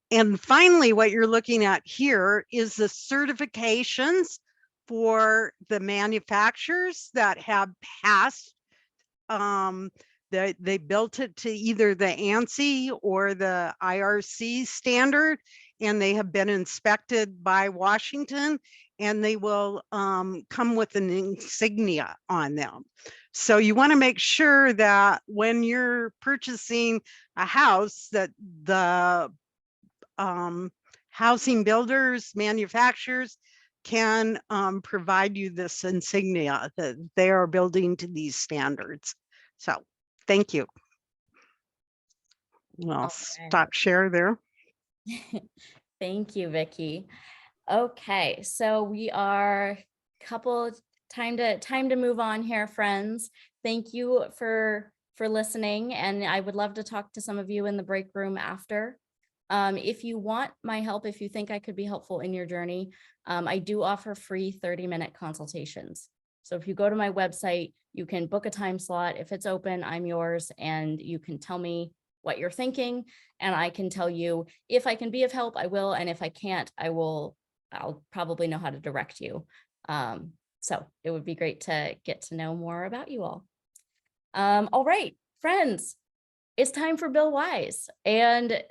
And finally, what you're looking at here is the certifications for the manufacturers that have passed. They built it to either the ANSI or the IRC standard, and they have been inspected by Washington, and they will come with an insignia on them. So you want to make sure that when you're purchasing a house that the housing builders, manufacturers can provide you this insignia that they are building to these standards. So thank you. I'll stop share there. Thank you, Vicki. Okay, so we are time to move on here, friends. Thank you for listening, and I would love to talk to some of you in the break room after. If you want my help, if you think I could be helpful in your journey, I do offer free 30-minute consultations. So if you go to my website, you can book a time slot. If it's open, I'm yours, and you can tell me what you're thinking, and I can tell you if I can be of help, I will, and if I can't, I'll probably know how to direct you. So it would be great to get to know more about you all. All right, friends, it's time for Bill Wise. And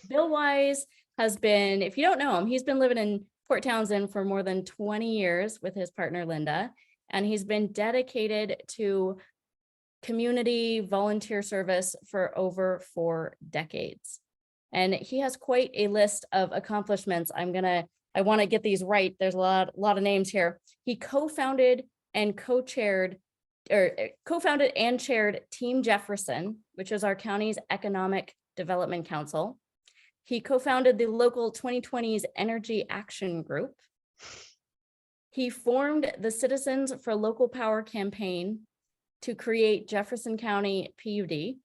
Bill Wise has been, if you don't know him, he's been living in Port Townsend for more than 20 years with his partner, Linda, and he's been dedicated to community volunteer service for over 4 decades. And he has quite a list of accomplishments. I want to get these right. There's a lot of names here. He co-founded and co-chaired Team Jefferson, which is our county's economic development council. He co-founded the local 2020s Energy Action Group. He formed the Citizens for Local Power campaign to create Jefferson County PUD.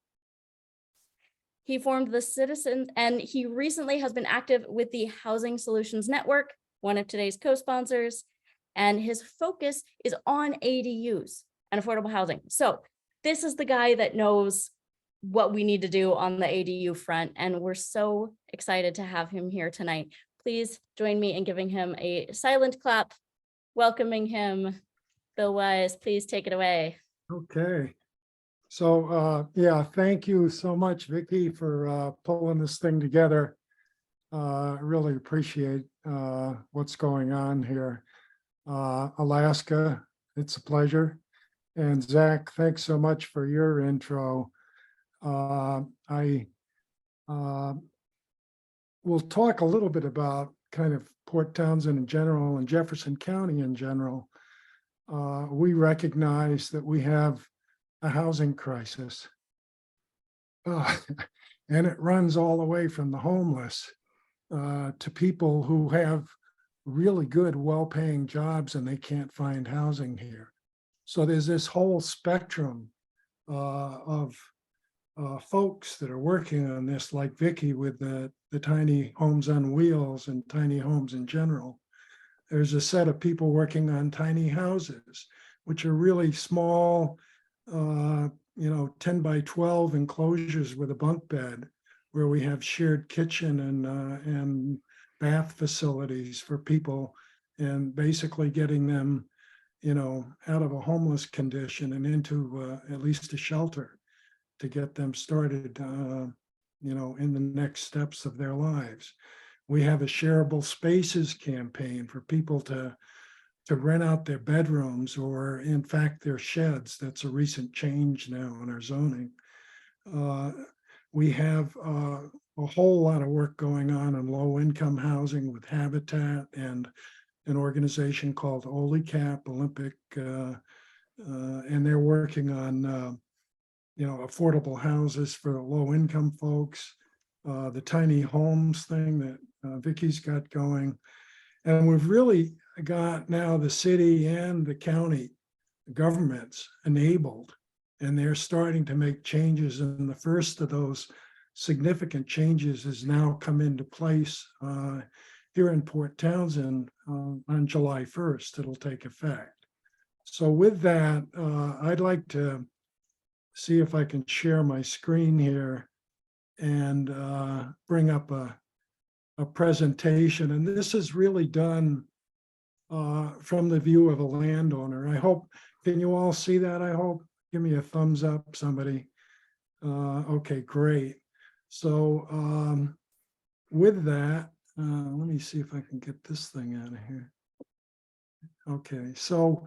He formed the Citizens, and he recently has been active with the Housing Solutions Network, one of today's co-sponsors, and his focus is on ADUs and affordable housing. So this is the guy that knows what we need to do on the ADU front, and we're so excited to have him here tonight. Please join me in giving him a silent clap, welcoming him. Bill Wise, please take it away. Okay. So, yeah, thank you so much, Vicki, for pulling this thing together. I really appreciate what's going on here. Alaska, it's a pleasure. And Zach, thanks so much for your intro. I will talk a little bit about kind of Port Townsend in general and Jefferson County in general. We recognize that we have a housing crisis. And it runs all the way from the homeless to people who have really good, well-paying jobs and they can't find housing here. So there's this whole spectrum of folks that are working on this, like Vicki with the tiny homes on wheels and tiny homes in general. There's a set of people working on tiny houses, which are really small, 10 by 12 enclosures with a bunk bed, where we have shared kitchen and bath facilities for people, and basically getting them, out of a homeless condition and into at least a shelter to get them started, in the next steps of their lives. We have a shareable spaces campaign for people to rent out their bedrooms or in fact their sheds. That's a recent change now in our zoning. We have a whole lot of work going on in low income housing with Habitat and an organization called OLICAP, Olympic, and they're working on affordable houses for the low income folks, the tiny homes thing that Vicki's got going. And we've really got now the city and the county governments enabled, and they're starting to make changes. And the first of those significant changes has now come into place here in Port Townsend on July 1st. It'll take effect. So with that, I'd like to see if I can share my screen here and bring up a presentation. And this is really done from the view of a landowner. I hope, can you all see that? I hope. Give me a thumbs up, somebody. Okay, great. So with that, let me see if I can get this thing out of here. Okay, so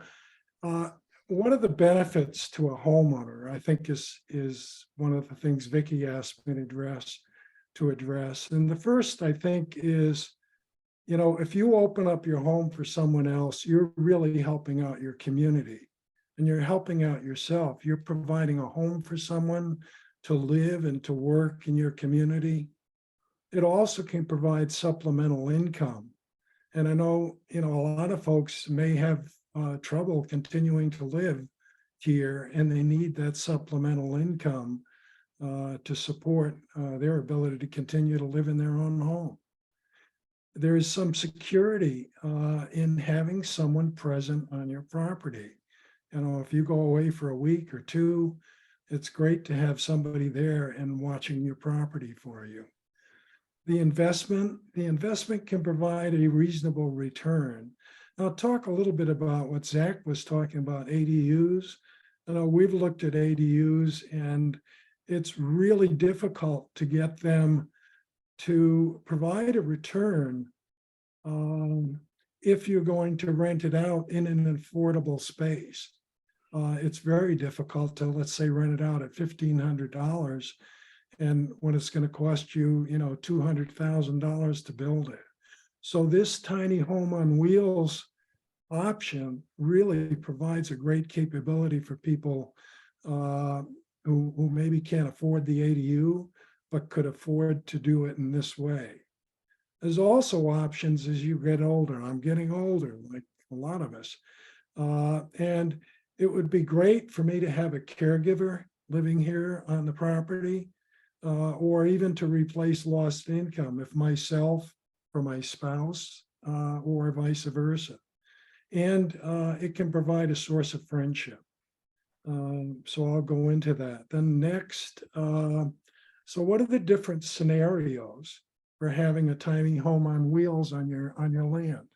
one of the benefits to a homeowner, I think, is one of the things Vicki asked me to address. And the first, I think, is, if you open up your home for someone else, you're really helping out your community and you're helping out yourself. You're providing a home for someone to live and to work in your community. It also can provide supplemental income. And I know, a lot of folks may have trouble continuing to live here and they need that supplemental income to support their ability to continue to live in their own home. There is some security in having someone present on your property. You know, if you go away for a week or two, it's great to have somebody there and watching your property for you. The investment can provide a reasonable return. I'll talk a little bit about what Zack was talking about, ADUs. You know, we've looked at ADUs, and it's really difficult to get them to provide a return if you're going to rent it out in an affordable space. It's very difficult to, let's say, rent it out at $1,500, and when it's going to cost you, you know, $200,000 to build it. So this tiny home on wheels option really provides a great capability for people who maybe can't afford the ADU, but could afford to do it in this way. There's also options as you get older. I'm getting older, like a lot of us. And it would be great for me to have a caregiver living here on the property, or even to replace lost income if myself or my spouse, or vice versa. And it can provide a source of friendship. So I'll go into that. Then next, so what are the different scenarios for having a tiny home on wheels on your land?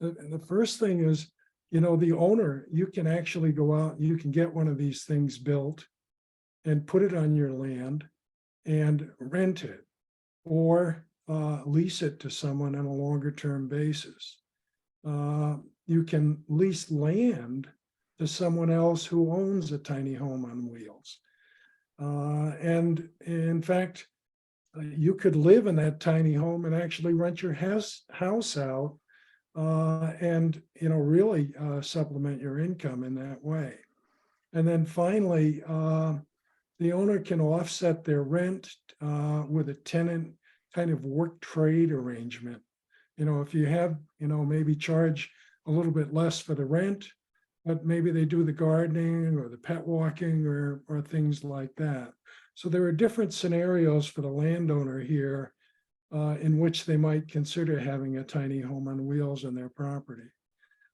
The first thing is, you know, the owner, you can actually go out, you can get one of these things built and put it on your land and rent it, or lease it to someone on a longer term basis. You can lease land to someone else who owns a tiny home on wheels. And in fact, you could live in that tiny home and actually rent your house out, and, you know, really supplement your income in that way. And then finally, the owner can offset their rent with a tenant kind of work trade arrangement. You know, if you have, you know, maybe charge a little bit less for the rent, but maybe they do the gardening or the pet walking or things like that. So there are different scenarios for the landowner here in which they might consider having a tiny home on wheels on their property.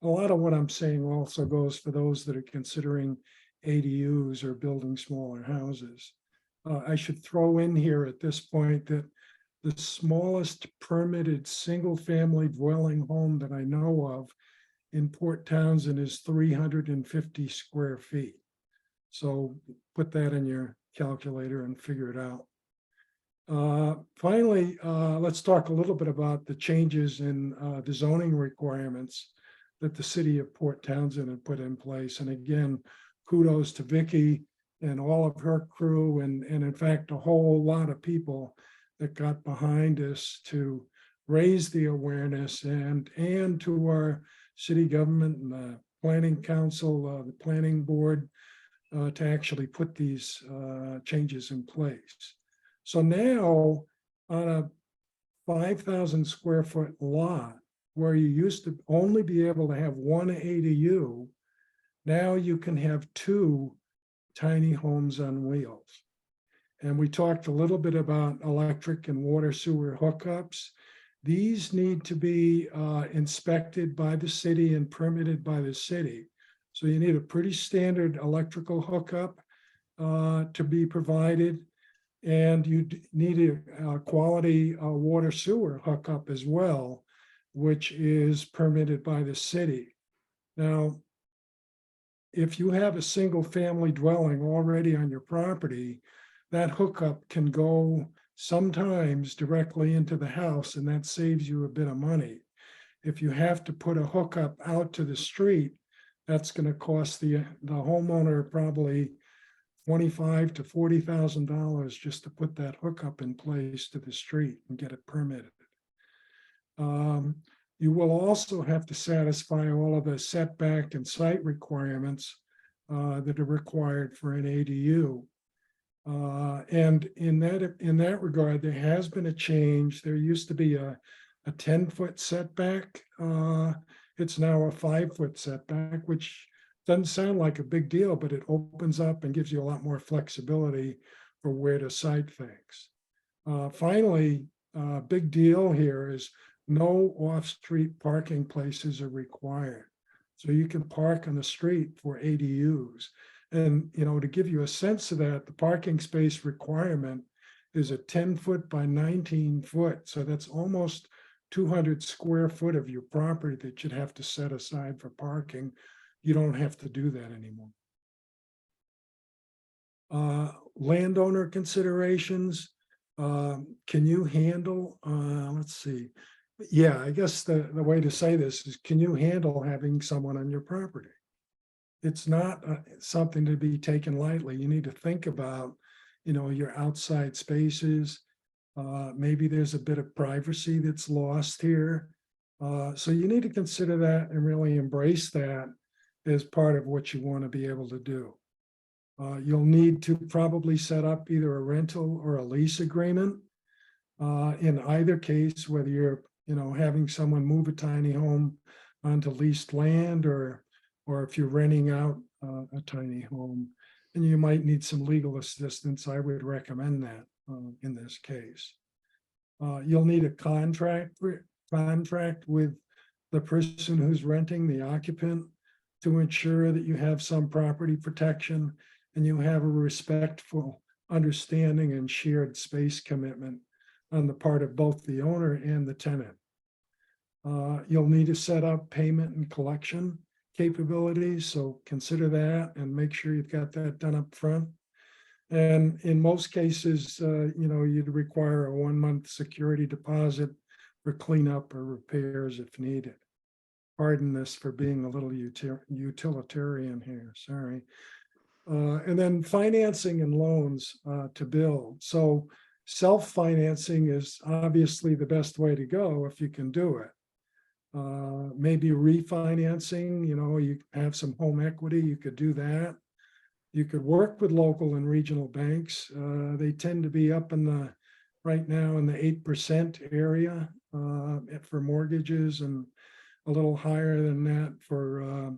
A lot of what I'm saying also goes for those that are considering ADUs or building smaller houses. I should throw in here at this point that the smallest permitted single-family dwelling home that I know of in Port Townsend is 350 square feet. So put that in your calculator and figure it out. Finally, let's talk a little bit about the changes in the zoning requirements that the city of Port Townsend had put in place. And again, kudos to Vicky and all of her crew, and in fact, a whole lot of people that got behind us to raise the awareness, and to our city government and the planning council, the planning board, to actually put these changes in place. So now on a 5,000 square foot lot where you used to only be able to have one ADU, now you can have two tiny homes on wheels. And we talked a little bit about electric and water sewer hookups. These need to be inspected by the city and permitted by the city. So you need a pretty standard electrical hookup to be provided. And you need a quality water sewer hookup as well, which is permitted by the city. Now, if you have a single family dwelling already on your property, that hookup can go sometimes directly into the house, and that saves you a bit of money. If you have to put a hookup out to the street, that's going to cost the homeowner probably $25,000 to $40,000 just to put that hookup in place to the street and get it permitted. You will also have to satisfy all of the setback and site requirements that are required for an ADU. And in that regard, there has been a change. There used to be a 10-foot setback. It's now a 5-foot setback, which doesn't sound like a big deal, but it opens up and gives you a lot more flexibility for where to site things. Finally, big deal here is no off-street parking places are required. So you can park on the street for ADUs. And, you know, to give you a sense of that, the parking space requirement is a 10-foot by 19-foot. So that's almost 200 square foot of your property that you'd have to set aside for parking. You don't have to do that anymore. Landowner considerations. Can you handle, let's see. Yeah, I guess the way to say this is, can you handle having someone on your property? It's not something to be taken lightly. You need to think about, you know, your outside spaces. Maybe there's a bit of privacy that's lost here. So you need to consider that and really embrace that as part of what you want to be able to do. You'll need to probably set up either a rental or a lease agreement. In either case, whether you're, you know, having someone move a tiny home onto leased land, or if you're renting out a tiny home, and you might need some legal assistance, I would recommend that in this case. You'll need a contract with the person who's renting, the occupant, to ensure that you have some property protection and you have a respectful understanding and shared space commitment on the part of both the owner and the tenant. You'll need to set up payment and collection capabilities, so consider that and make sure you've got that done up front. And in most cases, you know, you'd require a 1-month security deposit for cleanup or repairs if needed. Pardon this for being a little utilitarian here, sorry. And then financing and loans to build. So self-financing is obviously the best way to go if you can do it. Maybe refinancing, you know, you have some home equity, you could do that. You could work with local and regional banks. They tend to be up in the, right now in the 8% area for mortgages, and a little higher than that for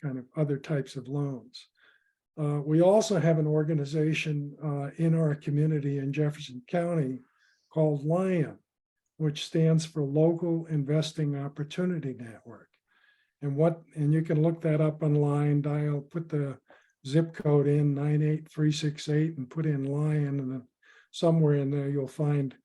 kind of other types of loans. We also have an organization in our community in Jefferson County called LION, which stands for Local Investing Opportunity Network. And you can look that up online. Dial, put the zip code in 98368 and put in LION, and then somewhere in there you'll find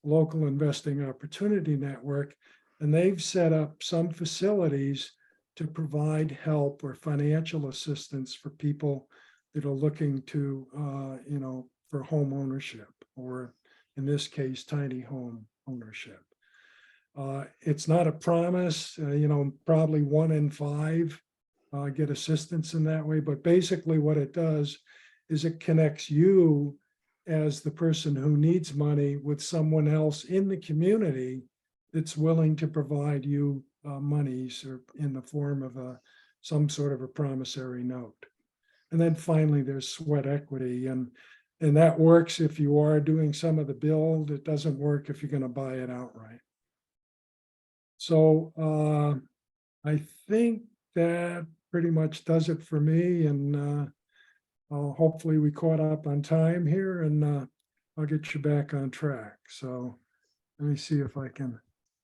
Local Investing Opportunity Network. And they've set up some facilities to provide help or financial assistance for people that are looking to, you know, for home ownership, or in this case, tiny home ownership. It's not a promise, you know, probably 1 in 5 get assistance in that way. But basically what it does is it connects you as the person who needs money with someone else in the community that's willing to provide you monies, or in the form of some sort of a promissory note. And then finally, there's sweat equity, and that works if you are doing some of the build. It doesn't work if you're going to buy it outright. So I think that pretty much does it for me, and hopefully we caught up on time here, and I'll get you back on track. So let me see if I can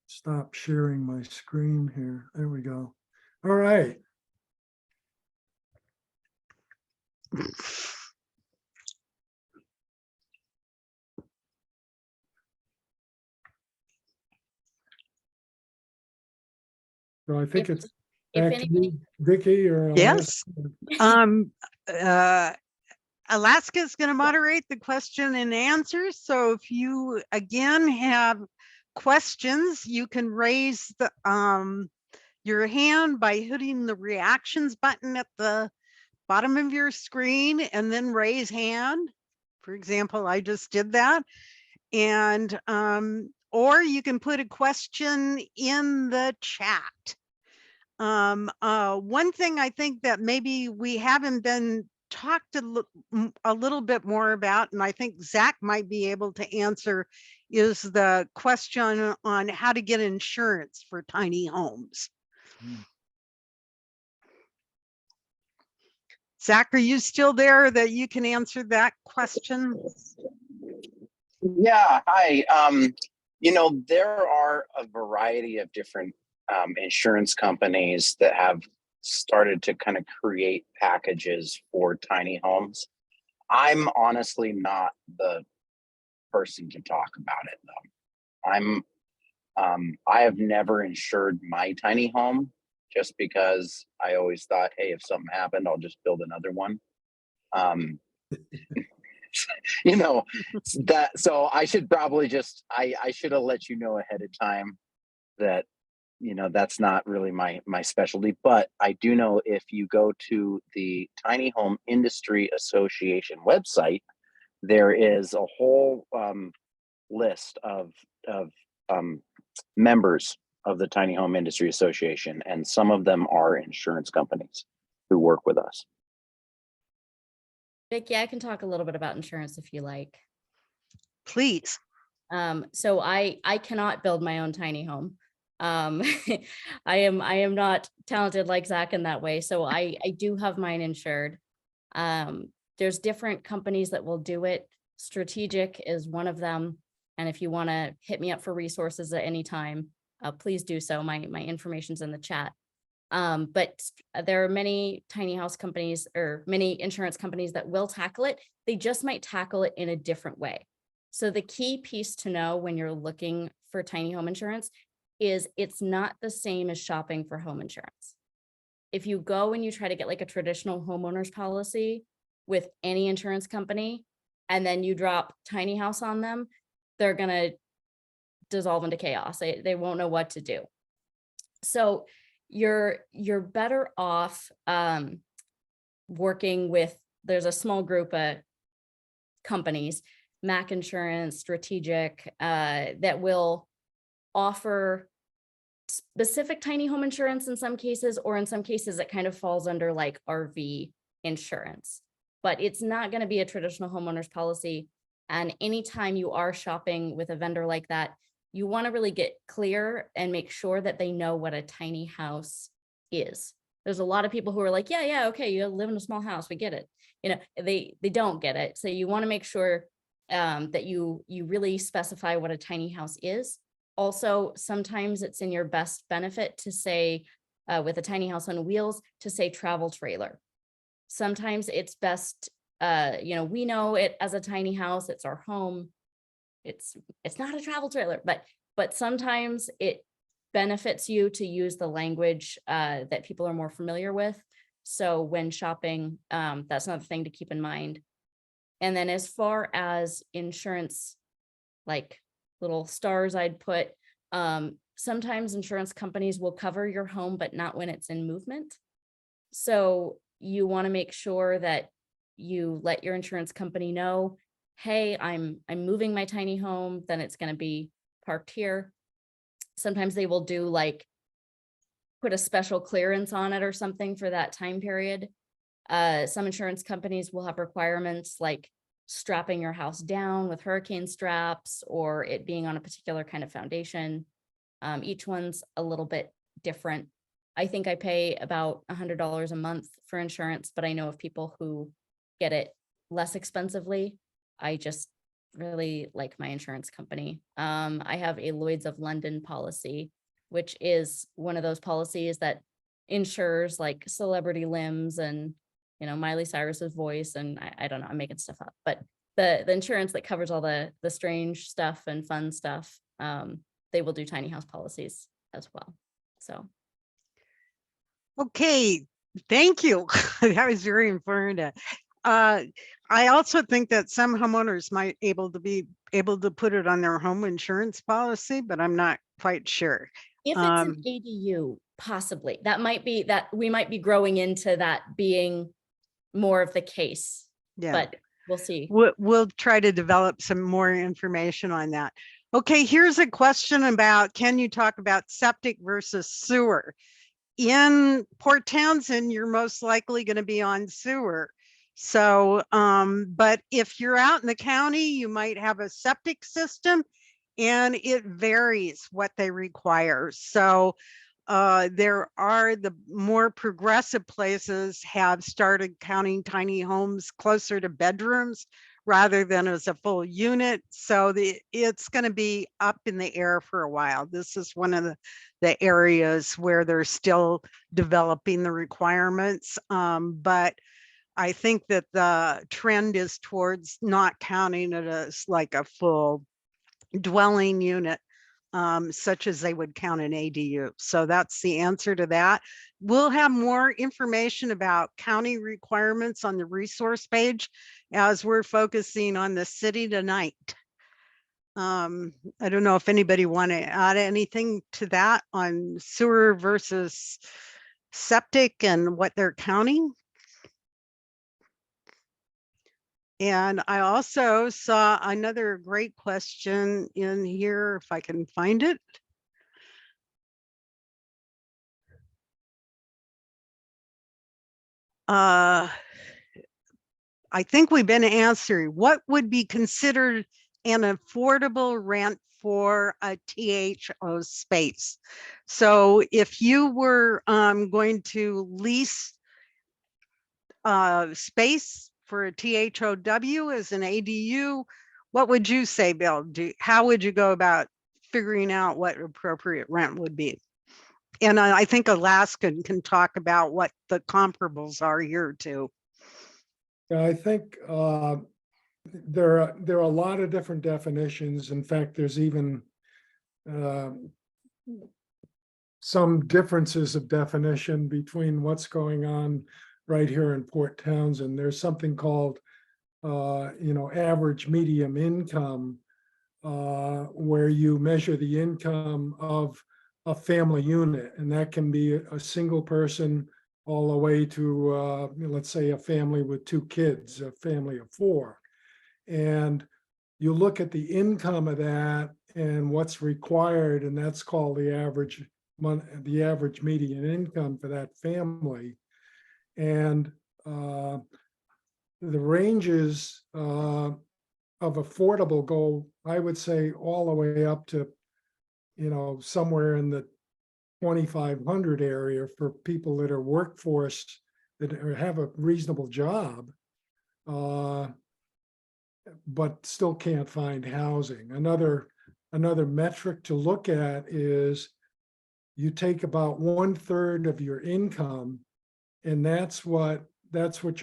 stop sharing my screen here. There we go. All right. So I think it's back to you, Vicki, or Yes. Alaska's going to moderate the question and answers. So if you again have questions, you can raise the your hand by hitting the reactions button at the bottom of your screen and then raise hand. For example, I just did that. And or you can put a question in the chat. One thing I think that maybe we haven't been talked a little bit more about, and I think Zack might be able to answer, is the question on how to get insurance for tiny homes. Zach, are you still there that you can answer that question? Yeah, hi. There are a variety of different insurance companies that have started to kind of create packages for tiny homes. I'm honestly not the person to talk about it though. I have never insured my tiny home just because I always thought, hey, if something happened, I'll just build another one. Um, so I should probably I should have let you know ahead of time that that's not really my specialty. But I do know if you go to the Tiny Home Industry Association website, there is a whole list of members of the Tiny Home Industry Association, and some of them are insurance companies who work with us. Vicky, I can talk a little bit about insurance if you like. Please. So I cannot build my own tiny home. I am not talented like Zach in that way. So I do have mine insured. There's different companies that will do it. Strategic is one of them. And if you want to hit me up for resources at any time, please do so. My information's in the chat. But there are many tiny house companies or many insurance companies that will tackle it. They just might tackle it in a different way. So the key piece to know when you're looking for tiny home insurance is it's not the same as shopping for home insurance. If you go and you try to get like a traditional homeowner's policy with any insurance company, and then you drop tiny house on them, they're going to dissolve into chaos. They won't know what to do. So you're better off working with, there's a small group of companies, Mac Insurance, Strategic, that will offer specific tiny home insurance in some cases, or in some cases it kind of falls under like RV insurance, but it's not going to be a traditional homeowner's policy. And anytime you are shopping with a vendor like that, you want to really get clear and make sure that they know what a tiny house is. There's a lot of people who are like, yeah, okay, you live in a small house, we get it. They don't get it. So you want to make sure that you really specify what a tiny house is. Also, sometimes it's in your best benefit to say, with a tiny house on wheels, to say travel trailer. Sometimes it's best, we know it as a tiny house, it's our home. It's not a travel trailer, but sometimes it benefits you to use the language that people are more familiar with. So when shopping, that's another thing to keep in mind. And then as far as insurance, like little stars I'd put, sometimes insurance companies will cover your home, but not when it's in movement. So you want to make sure that you let your insurance company know, hey, I'm moving my tiny home, then it's going to be parked here. Sometimes they will do like put a special clearance on it or something for that time period. Some insurance companies will have requirements like strapping your house down with hurricane straps, or it being on a particular kind of foundation. Each one's a little bit different. I think I pay about $100 a month for insurance, but I know of people who get it less expensively. I just really like my insurance company. I have a Lloyd's of London policy, which is one of those policies that insures like celebrity limbs and, Miley Cyrus's voice. And I don't know, I'm making stuff up, but the insurance that covers all the strange stuff and fun stuff, they will do tiny house policies as well. So. Okay, thank you. That was very informative. I also think that some homeowners might be able to put it on their home insurance policy, but I'm not quite sure. If it's an ADU, possibly that we might be growing into that being more of the case. Yeah, but we'll see. We'll try to develop some more information on that. Okay, here's a question about, can you talk about septic versus sewer? In Port Townsend, you're most likely going to be on sewer. So, but if you're out in the county, you might have a septic system, and it varies what they require. So there are the more progressive places have started counting tiny homes closer to bedrooms rather than as a full unit. So it's going to be up in the air for a while. This is one of the areas where they're still developing the requirements. But I think that the trend is towards not counting it as like a full dwelling unit, such as they would count an ADU. So that's the answer to that. We'll have more information about county requirements on the resource page as we're focusing on the city tonight. I don't know if anybody want to add anything to that on sewer versus septic and what they're counting. And I also saw another great question in here, if I can find it. I think we've been answering what would be considered an affordable rent for a THO space. So if you were going to lease space for a THOW as an ADU, what would you say, Bill? How would you go about figuring out what appropriate rent would be? And I think Alaska can talk about what the comparables are here too. Yeah, I think there are a lot of different definitions. In fact, there's even some differences of definition between what's going on right here in Port Townsend. There's something called average medium income, where you measure the income of a family unit, and that can be a single person all the way to let's say a family with 2 kids, a family of 4. And you look at the income of that and what's required, and that's called the average median income for that family. And the ranges of affordable go, I would say, all the way up to, somewhere in the 2,500 area for people that are workforce that have a reasonable job, but still can't find housing. Another metric to look at is you take about 1/3 of your income, and that's what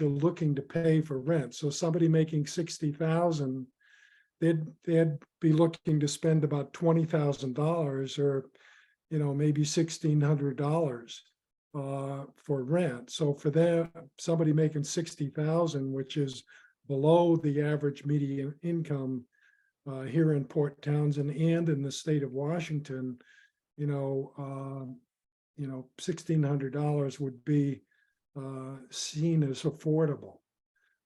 you're looking to pay for rent. So somebody making 60,000, they'd be looking to spend about $20,000 or maybe $1,600 for rent. So for them, somebody making 60,000, which is below the average median income here in Port Townsend and in the state of Washington, $1,600 would be seen as affordable.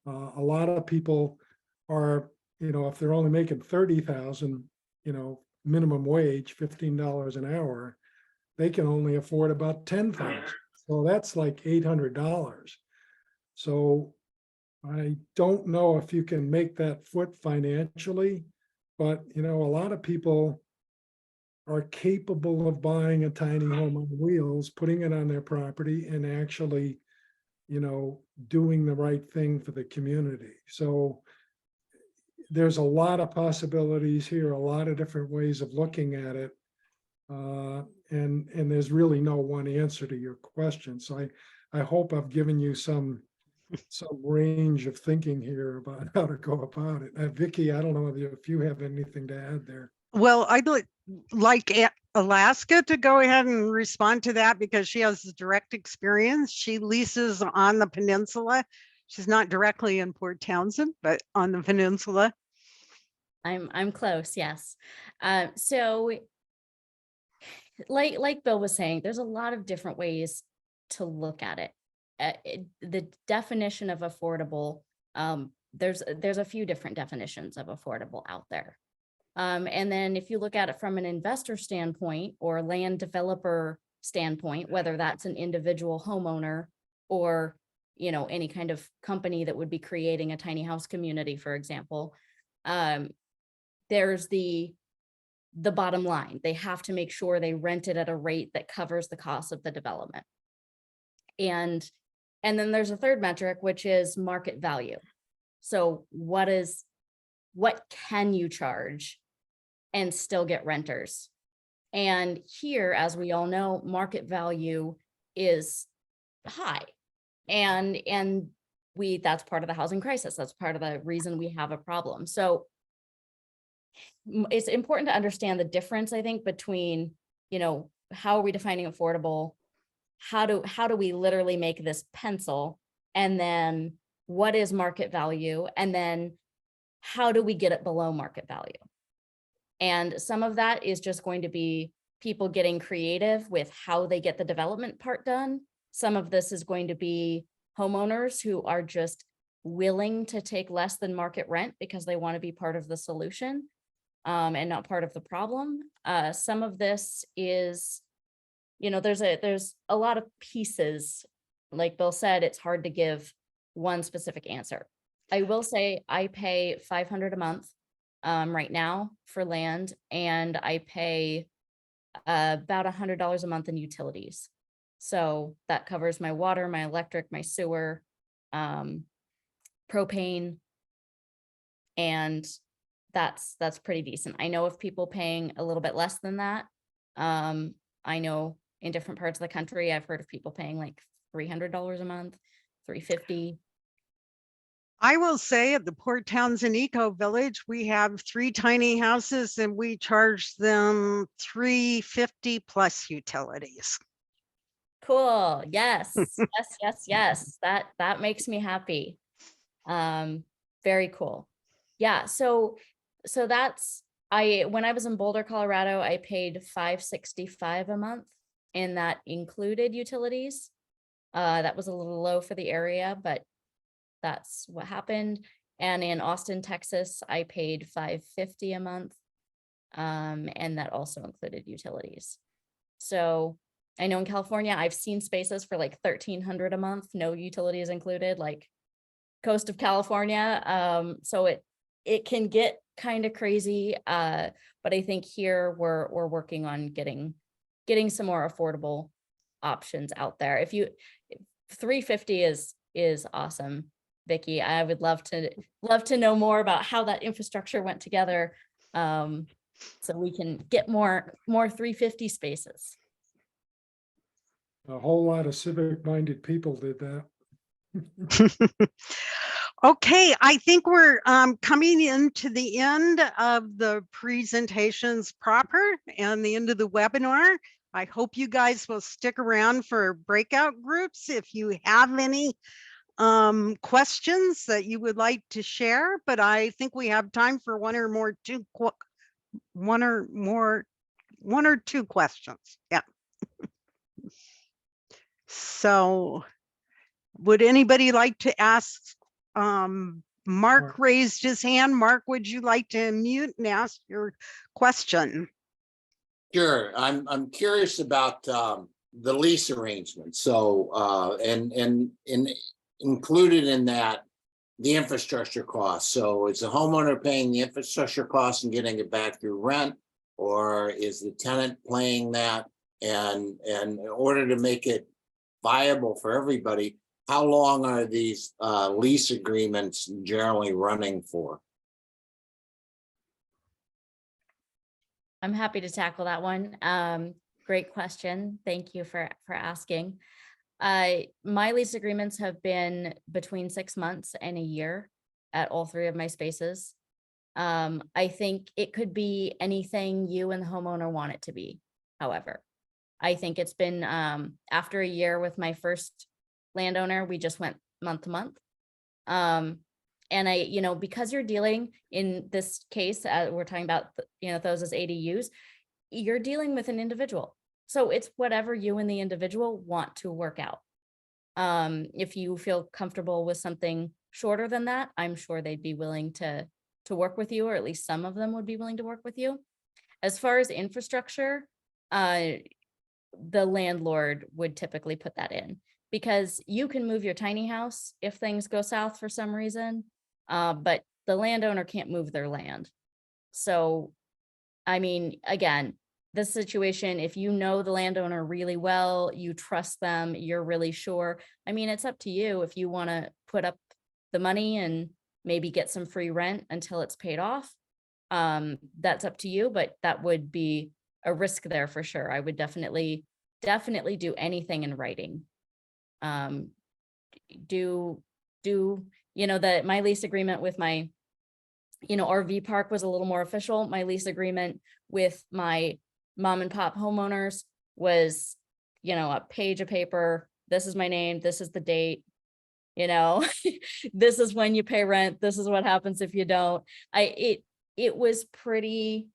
A lot of people are, if they're only making 30,000, minimum wage, $15 an hour, they can only afford about 10,000. So that's like $800. So I don't know if you can make that foot financially, but a lot of people are capable of buying a tiny home on wheels, putting it on their property, and actually, doing the right thing for the community. So there's a lot of possibilities here, a lot of different ways of looking at it. And there's really no one answer to your question. So I hope I've given you some range of thinking here about how to go about it. Vicky, I don't know if you have anything to add there. Well, I'd like Alaska to go ahead and respond to that because she has direct experience. She leases on the peninsula. She's not directly in Port Townsend, but on the peninsula. I'm close, yes. So like Bill was saying, there's a lot of different ways to look at it. The definition of affordable, there's a few different definitions of affordable out there. And then if you look at it from an investor standpoint or land developer standpoint, whether that's an individual homeowner or, any kind of company that would be creating a tiny house community, for example, there's the the bottom line. They have to make sure they rent it at a rate that covers the cost of the development. And then there's a third metric, which is market value. So what can you charge and still get renters? And here, as we all know, market value is high. And that's part of the housing crisis. That's part of the reason we have a problem. So it's important to understand the difference, I think, between, how are we defining affordable? How do we literally make this pencil? And then what is market value? And then how do we get it below market value? And some of that is just going to be people getting creative with how they get the development part done. Some of this is going to be homeowners who are just willing to take less than market rent because they want to be part of the solution, and not part of the problem. Some of this is, there's a lot of pieces. Like Bill said, it's hard to give one specific answer. I will say I pay $500 a month right now for land, and I pay about $100 a month in utilities. So that covers my water, my electric, my sewer, propane, and that's pretty decent. I know of people paying a little bit less than that. I know in different parts of the country, I've heard of people paying like $300 a month, $350. I will say at the Port Townsend Eco Village, we have 3 tiny houses and we charge them $350 plus utilities. Cool. Yes. Yes. That makes me happy. Very cool. Yeah. So that's, when I was in Boulder, Colorado, I paid $565 a month, and that included utilities. That was a little low for the area, but that's what happened. And in Austin, Texas, I paid $550 a month. And that also included utilities. So I know in California, I've seen spaces for like $1,300 a month, no utilities included, like coast of California. So it can get kind of crazy. But I think here we're working on getting some more affordable options out there. If $350 is awesome, Vicki. I would love to know more about how that infrastructure went together, so we can get more $350 spaces. A whole lot of civic-minded people did that. Okay, I think we're coming into the end of the presentations proper and the end of the webinar. I hope you guys will stick around for breakout groups if you have any questions that you would like to share, but I think we have time for one or two questions. Yeah. So would anybody like to ask? Mark raised his hand. Mark, would you like to unmute and ask your question? Sure. I'm curious about the lease arrangement. So and included in that, the infrastructure costs. So is the homeowner paying the infrastructure costs and getting it back through rent, or is the tenant paying that? And in order to make it viable for everybody, how long are these lease agreements generally running for? I'm happy to tackle that one. Great question. Thank you for asking. My lease agreements have been between 6 months and a year at all 3 of my spaces. I think it could be anything you and the homeowner want it to be. However, I think it's been after a year with my first landowner, we just went month to month. And because you're dealing in this case, we're talking about, those as ADUs, you're dealing with an individual. So it's whatever you and the individual want to work out. If you feel comfortable with something shorter than that, I'm sure they'd be willing to work with you, or at least some of them would be willing to work with you. As far as infrastructure, the landlord would typically put that in, because you can move your tiny house if things go south for some reason, but the landowner can't move their land. So I mean, again, this situation, if you know the landowner really well, you trust them, you're really sure. I mean, it's up to you if you want to put up the money and maybe get some free rent until it's paid off. That's up to you, but that would be a risk there for sure. I would definitely do anything in writing. Do, my lease agreement with my, RV park was a little more official. My lease agreement with my mom and pop homeowners was, a page of paper. This is my name. This is the date. This is when you pay rent. This is what happens if you don't. It was pretty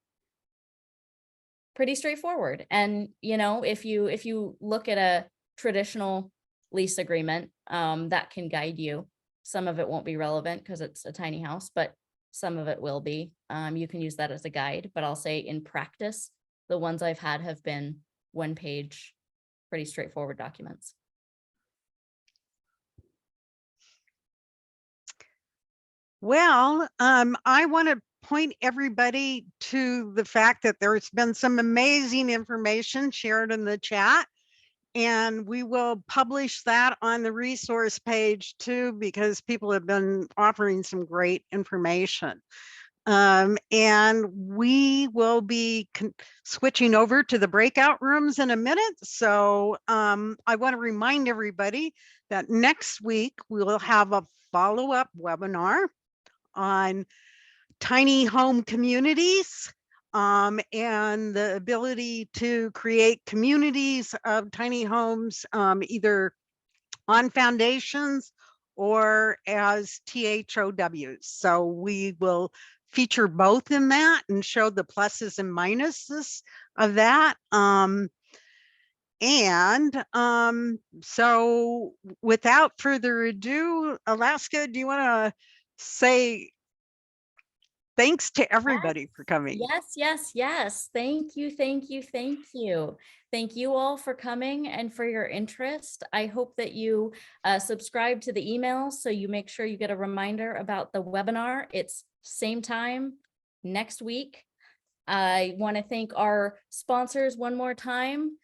straightforward. And, if you look at a traditional lease agreement, that can guide you. Some of it won't be relevant because it's a tiny house, but some of it will be. You can use that as a guide, but I'll say in practice, the ones I've had have been one page, pretty straightforward documents. Well, I want to point everybody to the fact that there's been some amazing information shared in the chat, and we will publish that on the resource page too, because people have been offering some great information. And we will be switching over to the breakout rooms in a minute. So I want to remind everybody that next week we will have a follow-up webinar on tiny home communities and the ability to create communities of tiny homes, either on foundations or as THOWs. So we will feature both in that and show the pluses and minuses of that. So without further ado, Alaska, do you want to say thanks to everybody for coming? Yes. Thank you. Thank you all for coming and for your interest. I hope that you subscribe to the email so you make sure you get a reminder about the webinar. It's same time next week. I want to thank our sponsors one more time.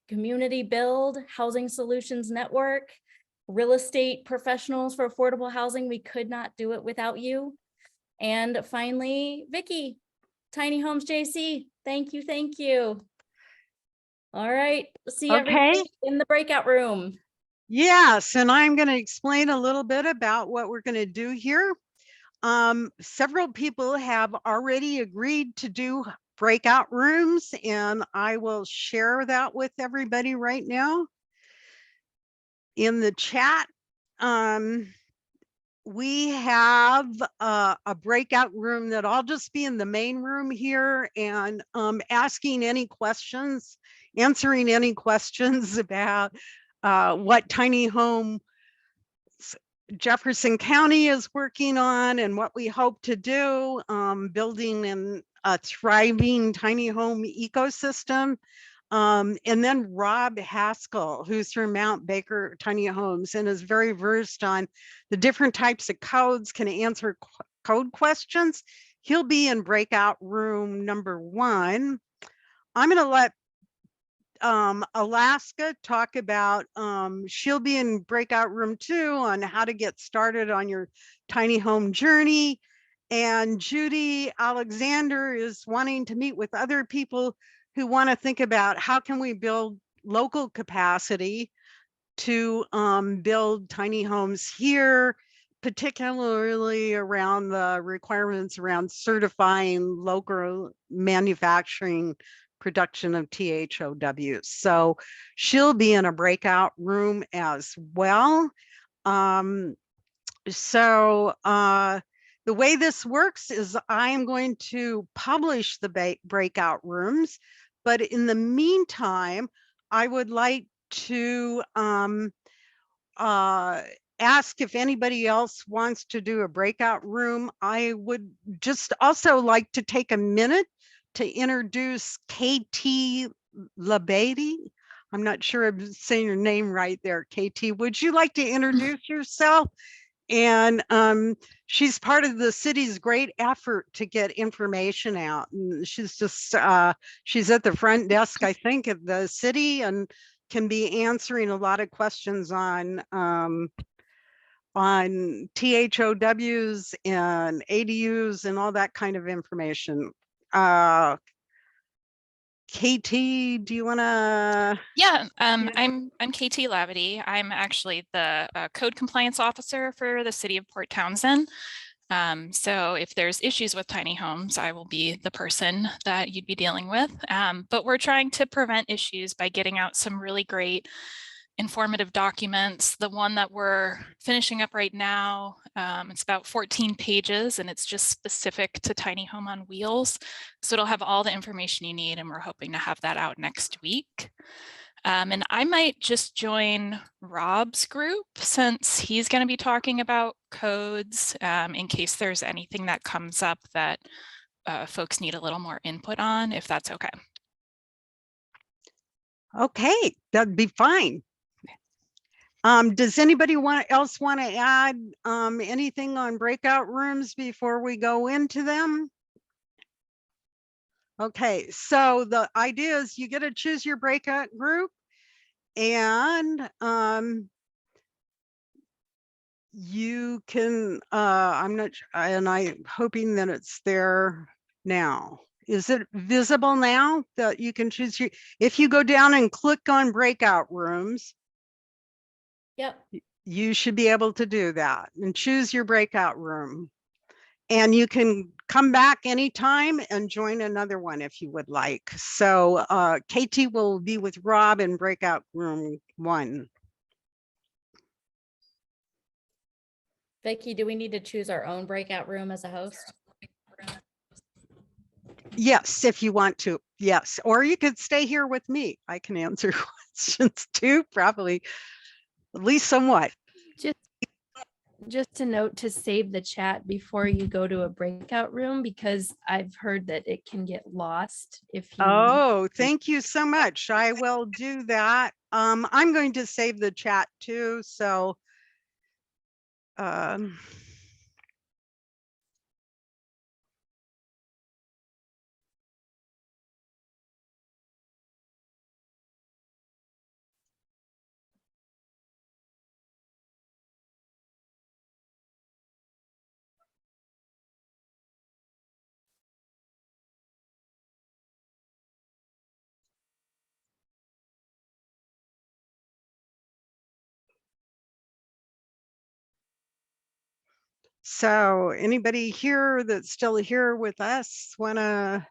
Community Build, Housing Solutions Network, Real Estate Professionals for Affordable Housing. We could not do it without you. And finally, Vicky, Tiny Homes JC. Thank you. All right. See everybody in the breakout room. Yes, and I'm going to explain a little bit about what we're going to do here. Several people have already agreed to do breakout rooms, and I will share that with everybody right now in the chat. We have a breakout room that I'll just be in the main room here and asking any questions, answering any questions about what tiny home Jefferson County is working on and what we hope to do, building a thriving tiny home ecosystem. And then Rob Haskell, who's from Mount Baker Tiny Homes and is very versed on the different types of codes, can answer code questions. He'll be in breakout room number 1. I'm going to let Alaska talk about, she'll be in breakout room 2 on how to get started on your tiny home journey. And Judy Alexander is wanting to meet with other people who want to think about how can we build local capacity to build tiny homes here, particularly around the requirements around certifying local manufacturing production of THOWs. So she'll be in a breakout room as well. The way this works is I'm going to publish the breakout rooms, but in the meantime, I would like to ask if anybody else wants to do a breakout room. I would just also like to take a minute to introduce KT Labady. I'm not sure I'm saying your name right there, KT. Would you like to introduce yourself And she's part of the city's great effort to get information out. And she's just she's at the front desk, I think, at the city, and can be answering a lot of questions on THOWs and ADUs and all that kind of information. KT, do you want to? Yeah, I'm KT Lavity. I'm actually the code compliance officer for the city of Port Townsend. So if there's issues with tiny homes, I will be the person that you'd be dealing with. But we're trying to prevent issues by getting out some really great informative documents. The one that we're finishing up right now, it's about 14 pages, and it's just specific to tiny home on wheels. So it'll have all the information you need, and we're hoping to have that out next week. And I might just join Rob's group, since he's going to be talking about codes, in case there's anything that comes up that folks need a little more input on, if that's okay. Okay, that'd be fine. Does anybody else want to add anything on breakout rooms before we go into them? Okay, so the idea is you get to choose your breakout group, and you can, I'm not, and I'm hoping that it's there now. Is it visible now that you can choose your, if you go down and click on breakout rooms, Yep. you should be able to do that and choose your breakout room. And you can come back anytime and join another one if you would like. So KT will be with Rob in breakout room 1. Vicky, do we need to choose our own breakout room as a host? Yes, if you want to. Yes, or you could stay here with me. I can answer questions too, probably, at least somewhat. Just a note to save the chat before you go to a breakout room, because I've heard that it can get lost if you. Oh, thank you so much. I will do that. I'm going to save the chat too. So so anybody here that's still here with us want to